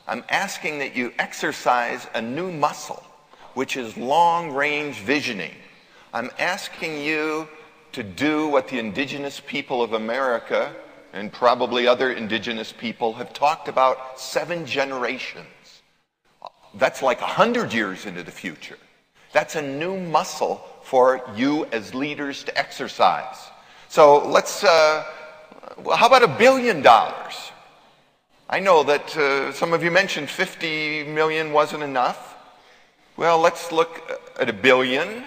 I'm asking that you exercise a new muscle, which is long-range visioning. I'm asking you to do what the indigenous people of America and probably other indigenous people have talked about 7 generations. That's like 100 years into the future. That's a new muscle for you as leaders to exercise. So let's, well, how about $1 billion? I know that some of you mentioned 50 million wasn't enough. Well, let's look at $1 billion.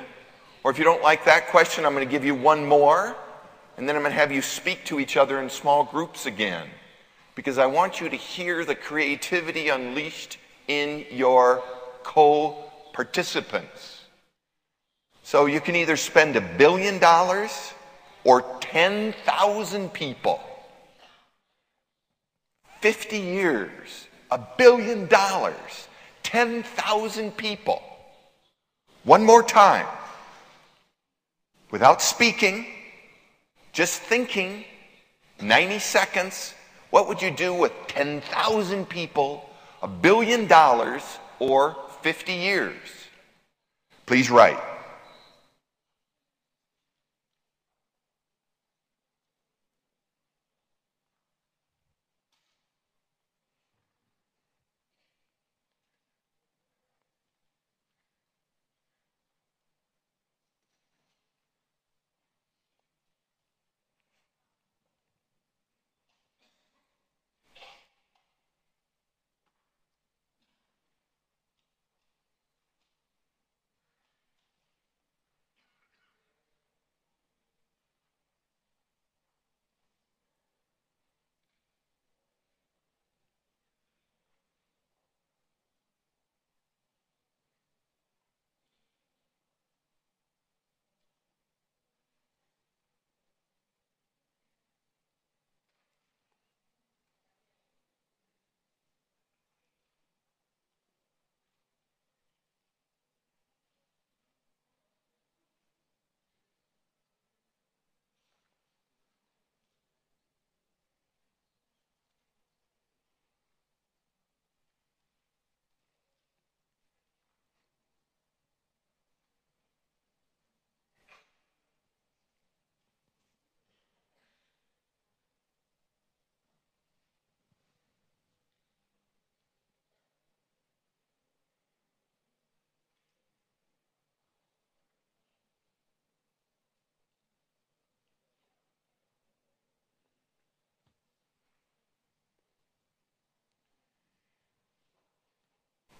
Or if you don't like that question, I'm going to give you one more. And then I'm going to have you speak to each other in small groups again. Because I want you to hear the creativity unleashed in your co-participants. So you can either spend $1 billion or 10,000 people. 50 years, $1 billion, 10,000 people. One more time. Without speaking, just thinking, 90 seconds, what would you do with 10,000 people, $1 billion, or 50 years? Please write.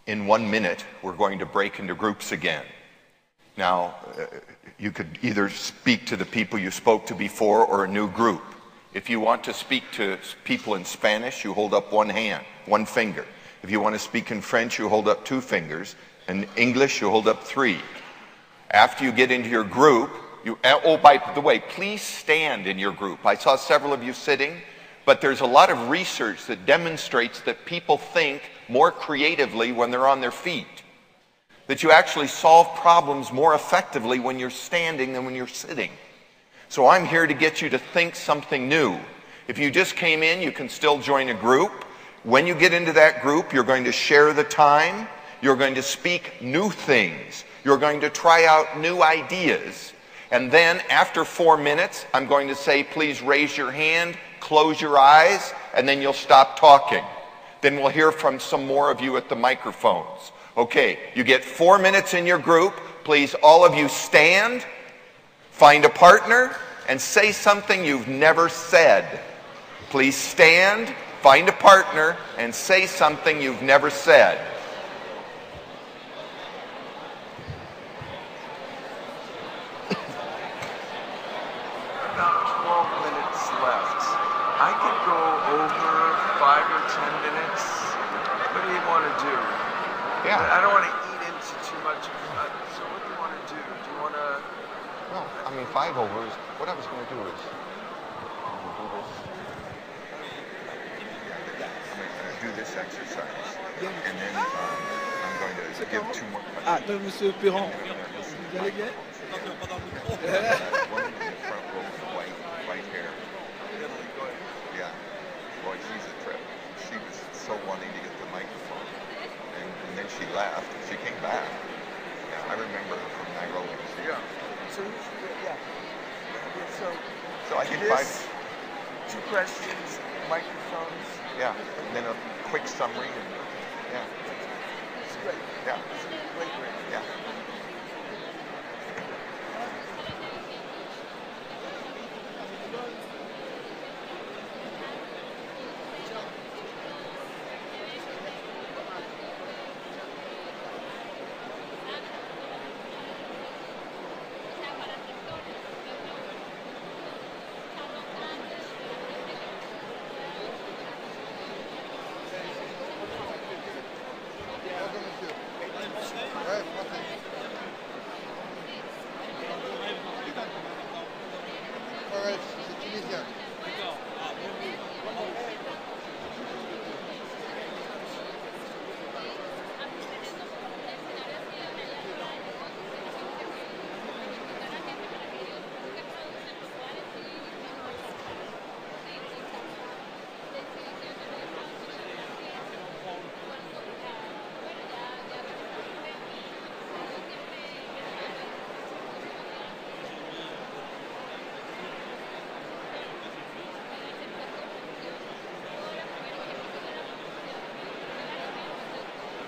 In 1 minute, we're going to break into groups again. Now, you could either speak to the people you spoke to before or a new group. If you want to speak to people in Spanish, you hold up one hand, one finger. If you want to speak in French, you hold up 2 fingers. In English, you hold up 3. After you get into your group, oh, by the way, please stand in your group. I saw several of you sitting, but there's a lot of research that demonstrates that people think more creatively when they're on their feet. That you actually solve problems more effectively when you're standing than when you're sitting. So I'm here to get you to think something new. If you just came in, you can still join a group. When you get into that group, you're going to share the time. You're going to speak new things. You're going to try out new ideas. And then after 4 minutes, I'm going to say, please raise your hand, close your eyes, and then you'll stop talking. Then we'll hear from some more of you at the microphones. Okay, you get 4 minutes in your group. Please, all of you stand, find a partner, and say something you've never said. Please stand, find a partner, and say something you've never said. About 12 minutes left. I could go over 5 or 10 minutes. What do you want to do? Yeah. I don't want to eat into too much. So what do you want to do? Do you want to... No, I mean 5 over is, what I was going to do is, I'm going to do this exercise. And then I'm going to give 2 more questions. Ah, donc Monsieur Perron, vous allez bien? One in the front row with white hair. Yeah. So I get this, 2 questions, microphones. Yeah, and then a quick summary. And, yeah. It's great. Yeah. Great. Yeah.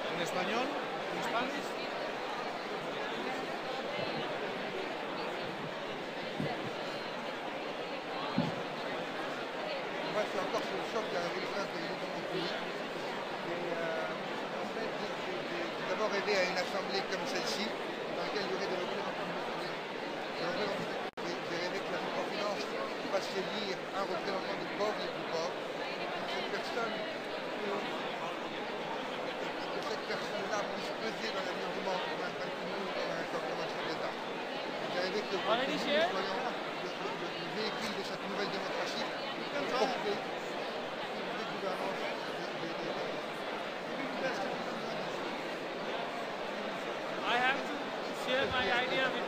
¿En español? ¿En Spanish? Moi, je suis encore sur le choc de la révolution intelligente dans mon pays. Et en fait, j'ai d'abord rêvé à une assemblée comme celle-ci, dans laquelle il y aurait des représentants de l'Assemblée. J'ai rêvé que la microfinance fasse élire un représentant des pauvres les plus pauvres, et que cette personne-là puisse peser dans l'avenir du monde comme un chef d'État. J'ai rêvé que nous soyons le véhicule de cette nouvelle démocratie pour porter une gouvernance I have to share my idea with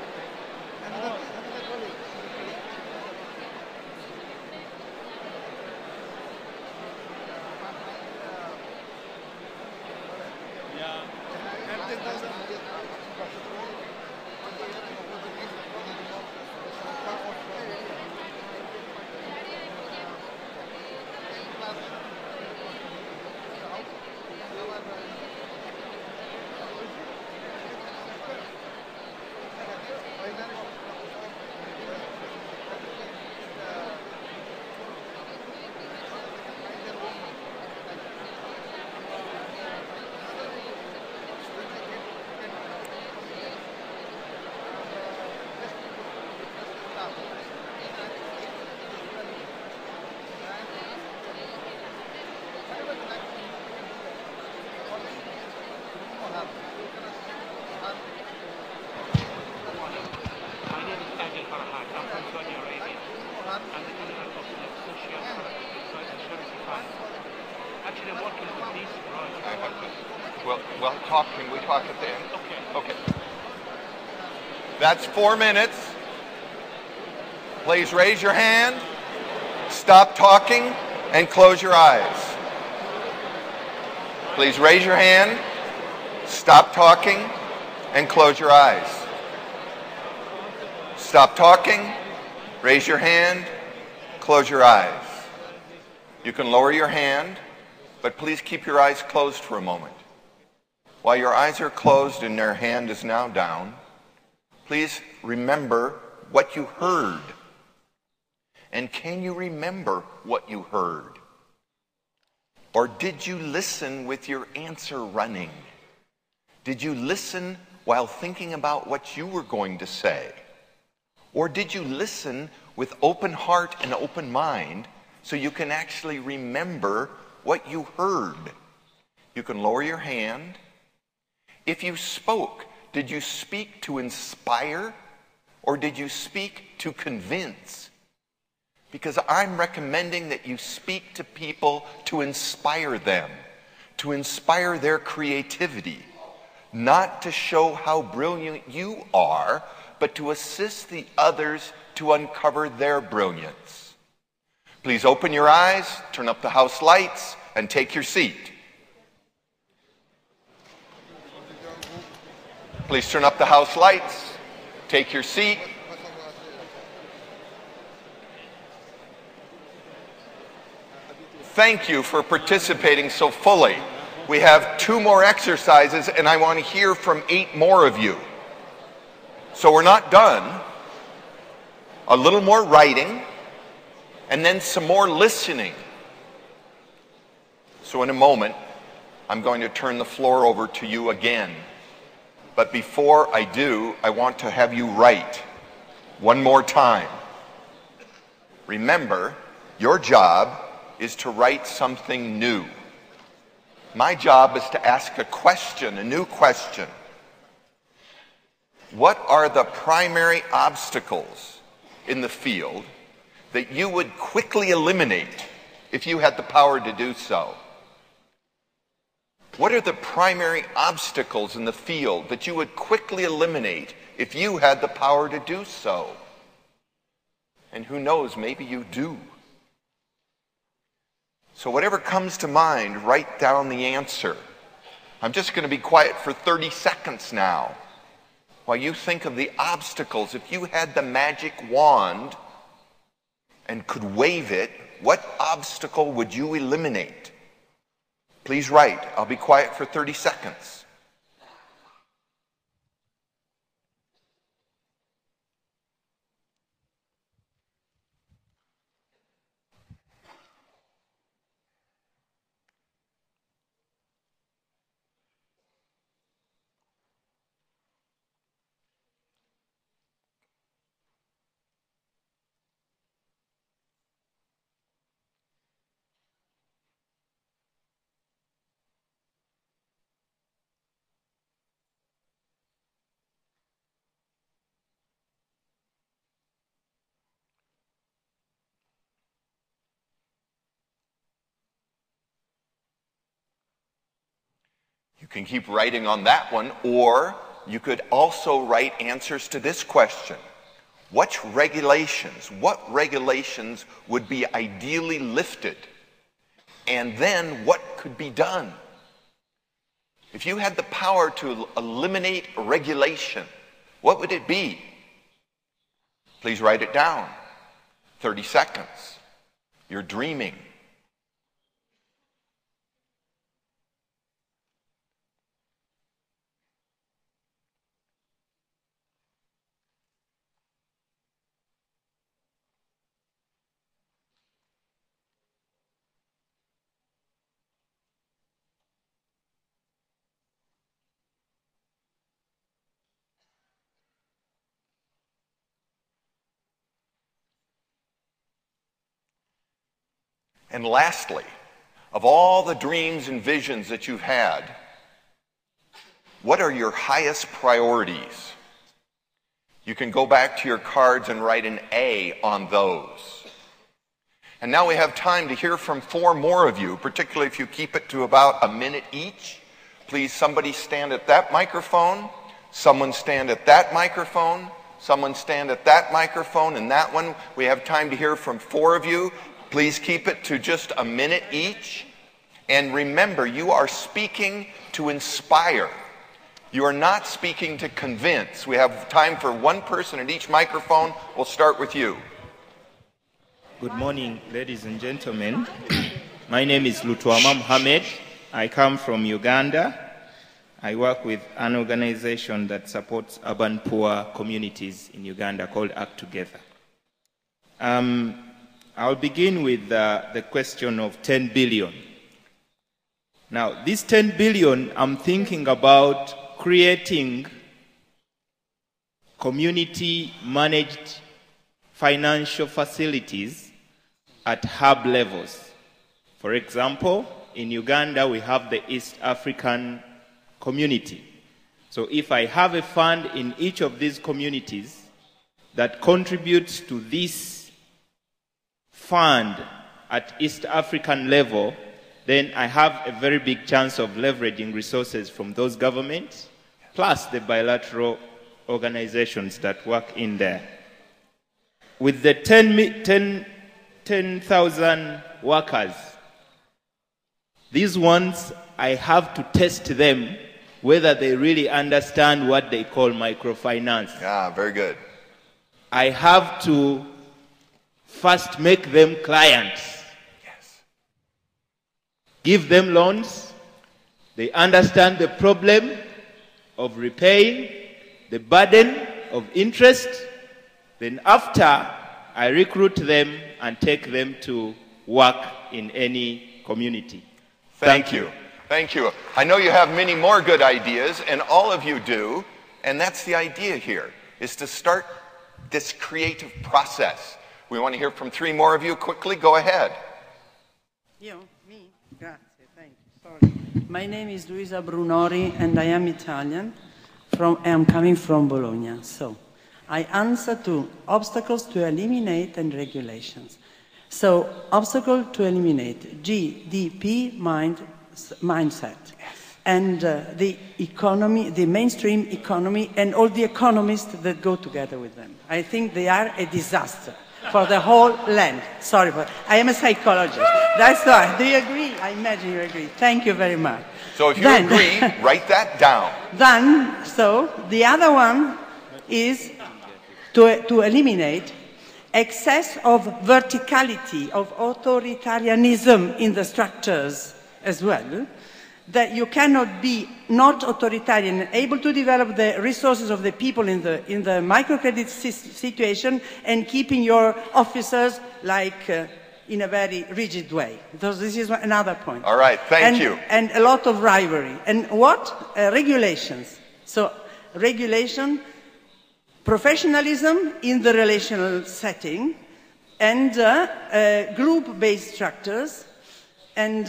Well, can we talk at the end? Okay. That's 4 minutes. Please raise your hand, stop talking, and close your eyes. Please raise your hand, stop talking, and close your eyes. Stop talking, raise your hand, close your eyes. You can lower your hand, but please keep your eyes closed for a moment. While your eyes are closed and their hand is now down, please remember what you heard. And can you remember what you heard? Or did you listen with your answer running? Did you listen while thinking about what you were going to say? Or did you listen with open heart and open mind so you can actually remember what you heard? You can lower your hand. If you spoke, did you speak to inspire or did you speak to convince? Because I'm recommending that you speak to people to inspire them, to inspire their creativity, not to show how brilliant you are, but to assist the others to uncover their brilliance. Please open your eyes, turn up the house lights, and take your seat. Please turn up the house lights, take your seat. Thank you for participating so fully. We have 2 more exercises, and I want to hear from 8 more of you. So we're not done. A little more writing, and then some more listening. So in a moment, I'm going to turn the floor over to you again. But before I do, I want to have you write one more time. Remember, your job is to write something new. My job is to ask a question, a new question. What are the primary obstacles in the field that you would quickly eliminate if you had the power to do so? What are the primary obstacles in the field that you would quickly eliminate if you had the power to do so? And who knows, maybe you do. So whatever comes to mind, write down the answer. I'm just going to be quiet for 30 seconds now while you think of the obstacles. If you had the magic wand and could wave it, what obstacle would you eliminate? Please write. I'll be quiet for 30 seconds. You can keep writing on that one, or you could also write answers to this question. What regulations would be ideally lifted? And then what could be done? If you had the power to eliminate a regulation, what would it be? Please write it down. 30 seconds. You're dreaming. And lastly, of all the dreams and visions that you've had, what are your highest priorities? You can go back to your cards and write an A on those. And now we have time to hear from 4 more of you, particularly if you keep it to about a minute each. Please, somebody stand at that microphone, someone stand at that microphone, someone stand at that microphone and that one. We have time to hear from 4 of you. Please keep it to just a minute each. And remember, you are speaking to inspire. You are not speaking to convince. We have time for 1 person at each microphone. We'll start with you. Good morning, ladies and gentlemen. My name is Lutwama Mohammed. I come from Uganda. I work with an organization that supports urban poor communities in Uganda called Act Together. I'll begin with the question of 10 billion. Now, this 10 billion, I'm thinking about creating community-managed financial facilities at hub levels. For example, in Uganda, we have the East African community. So if I have a fund in each of these communities that contributes to this fund at East African level, then I have a very big chance of leveraging resources from those governments, plus the bilateral organizations that work in there. With the 10,000 workers, these ones, I have to test them whether they really understand what they call microfinance. Yeah, very good. I have to first make them clients. Yes. give them loans, they understand the problem of repaying, the burden of interest. Then after, I recruit them and take them to work in any community. Thank you. Thank you. I know you have many more good ideas, and all of you do, and that's the idea here, is to start this creative process. We want to hear from 3 more of you quickly. Go ahead. Me? Grazie, thank you. Sorry. My name is Luisa Brunori, and I am Italian. I am coming from Bologna. So, I answer to obstacles to eliminate and regulations. So, obstacle to eliminate, GDP mindset. And the economy, the mainstream economy, and all the economists that go together with them. I think they are a disaster for the whole land. Sorry, but I am a psychologist. That's why. Do you agree? I imagine you agree. Thank you very much. So if you agree, write that down. Then, so the other one is to eliminate excess of verticality, of authoritarianism in the structures as well, that you cannot be not authoritarian, able to develop the resources of the people in the microcredit situation and keeping your officers like in a very rigid way. Because this is another point. All right, thank you. And a lot of rivalry. And what? Regulations. So regulation, professionalism in the relational setting, and group-based structures. And,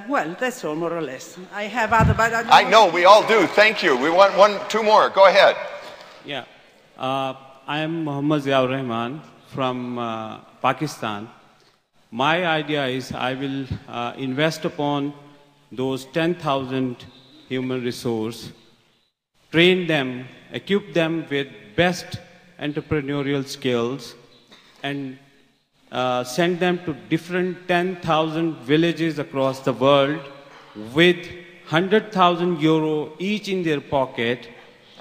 well, that's all, more or less. I have other, but I know, we all do. Thank you. We want 2 more. Go ahead. Yeah. I am Muhammad Ziaur Rahman from Pakistan. My idea is I will invest upon those 10,000 human resources, train them, equip them with best entrepreneurial skills, and send them to different 10,000 villages across the world with 100,000 euro each in their pocket,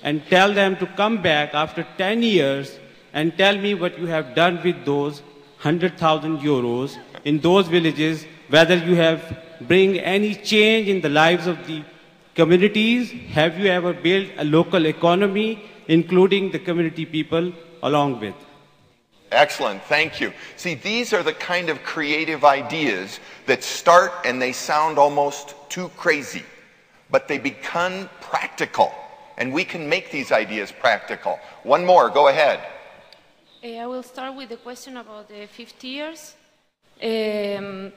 and tell them to come back after 10 years and tell me what you have done with those 100,000 euros in those villages, whether you have bring any change in the lives of the communities, have you ever built a local economy, including the community people along with. Excellent, thank you. See, these are the kind of creative ideas that start and they sound almost too crazy, but they become practical, and we can make these ideas practical. 1 more, go ahead. I will start with the question about the 50 years. In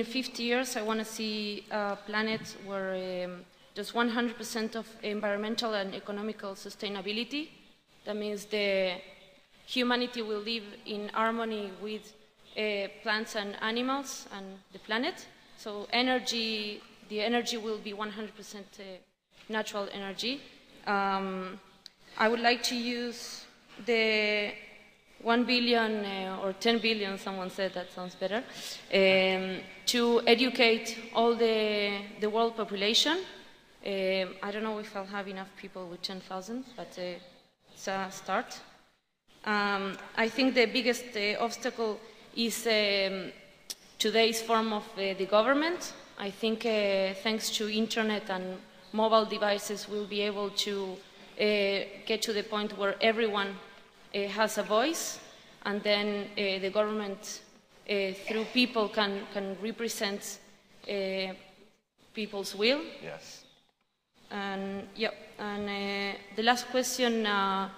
50 years, I want to see a planet where there's 100% of environmental and economical sustainability. That means the humanity will live in harmony with plants and animals and the planet. So energy, the energy will be 100% natural energy. I would like to use the 1 billion or 10 billion, someone said that sounds better, to educate all the world population. I don't know if I'll have enough people with 10,000, but it's a start. I think the biggest obstacle is today's form of the government. I think thanks to internet and mobile devices, we'll be able to get to the point where everyone has a voice, and then the government, through people, can represent people's will. Yes. And yeah, and the last question, I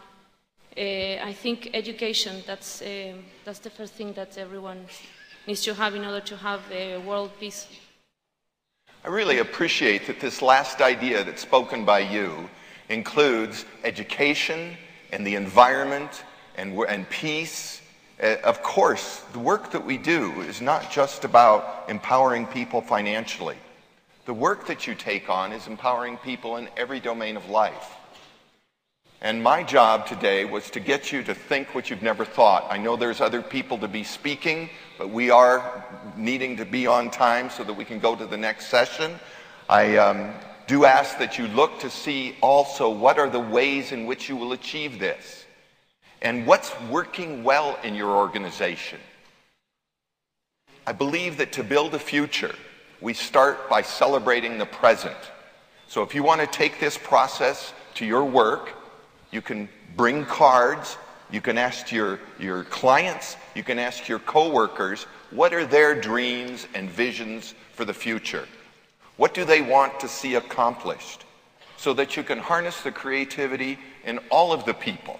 think education. That's the first thing that everyone needs to have in order to have world peace. I really appreciate that this last idea that's spoken by you includes education and the environment and peace. Of course, the work that we do is not just about empowering people financially. The work that you take on is empowering people in every domain of life. And my job today was to get you to think what you've never thought. I know there's other people to be speaking, but we are needing to be on time so that we can go to the next session. I do ask that you look to see also what are the ways in which you will achieve this, and what's working well in your organization. I believe that to build a future we start by celebrating the present. So if you want to take this process to your work, you can bring cards, you can ask your clients, you can ask your coworkers, what are their dreams and visions for the future? What do they want to see accomplished? So that you can harness the creativity in all of the people.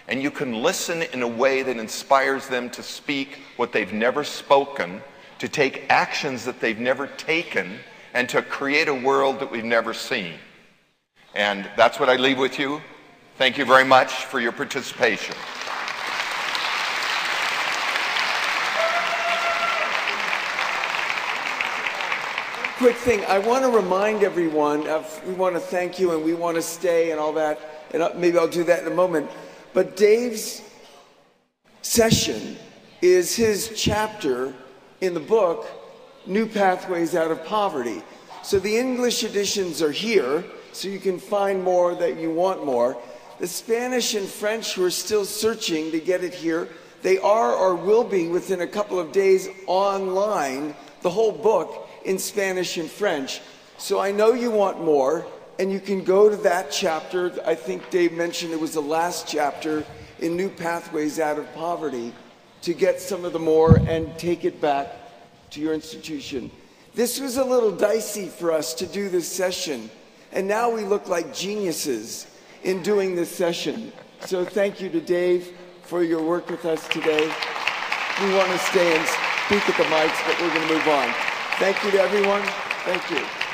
And you can listen in a way that inspires them to speak what they've never spoken, to take actions that they've never taken, and to create a world that we've never seen. And that's what I leave with you. Thank you very much for your participation. Quick thing, I want to remind everyone, we want to thank you and we want to stay and all that, and maybe I'll do that in a moment, but Dave's session is his chapter in the book, New Pathways Out of Poverty. So the English editions are here, so you can find more that you want more. The Spanish and French who are still searching to get it here, they are or will be within a couple of days online, the whole book, in Spanish and French. So I know you want more, and you can go to that chapter. I think Dave mentioned it was the last chapter in New Pathways Out of Poverty to get some of the more and take it back to your institution. This was a little dicey for us to do this session, and now we look like geniuses in doing this session. So thank you to Dave for your work with us today. We want to stay and speak at the mics, but we're going to move on. Thank you to everyone. Thank you.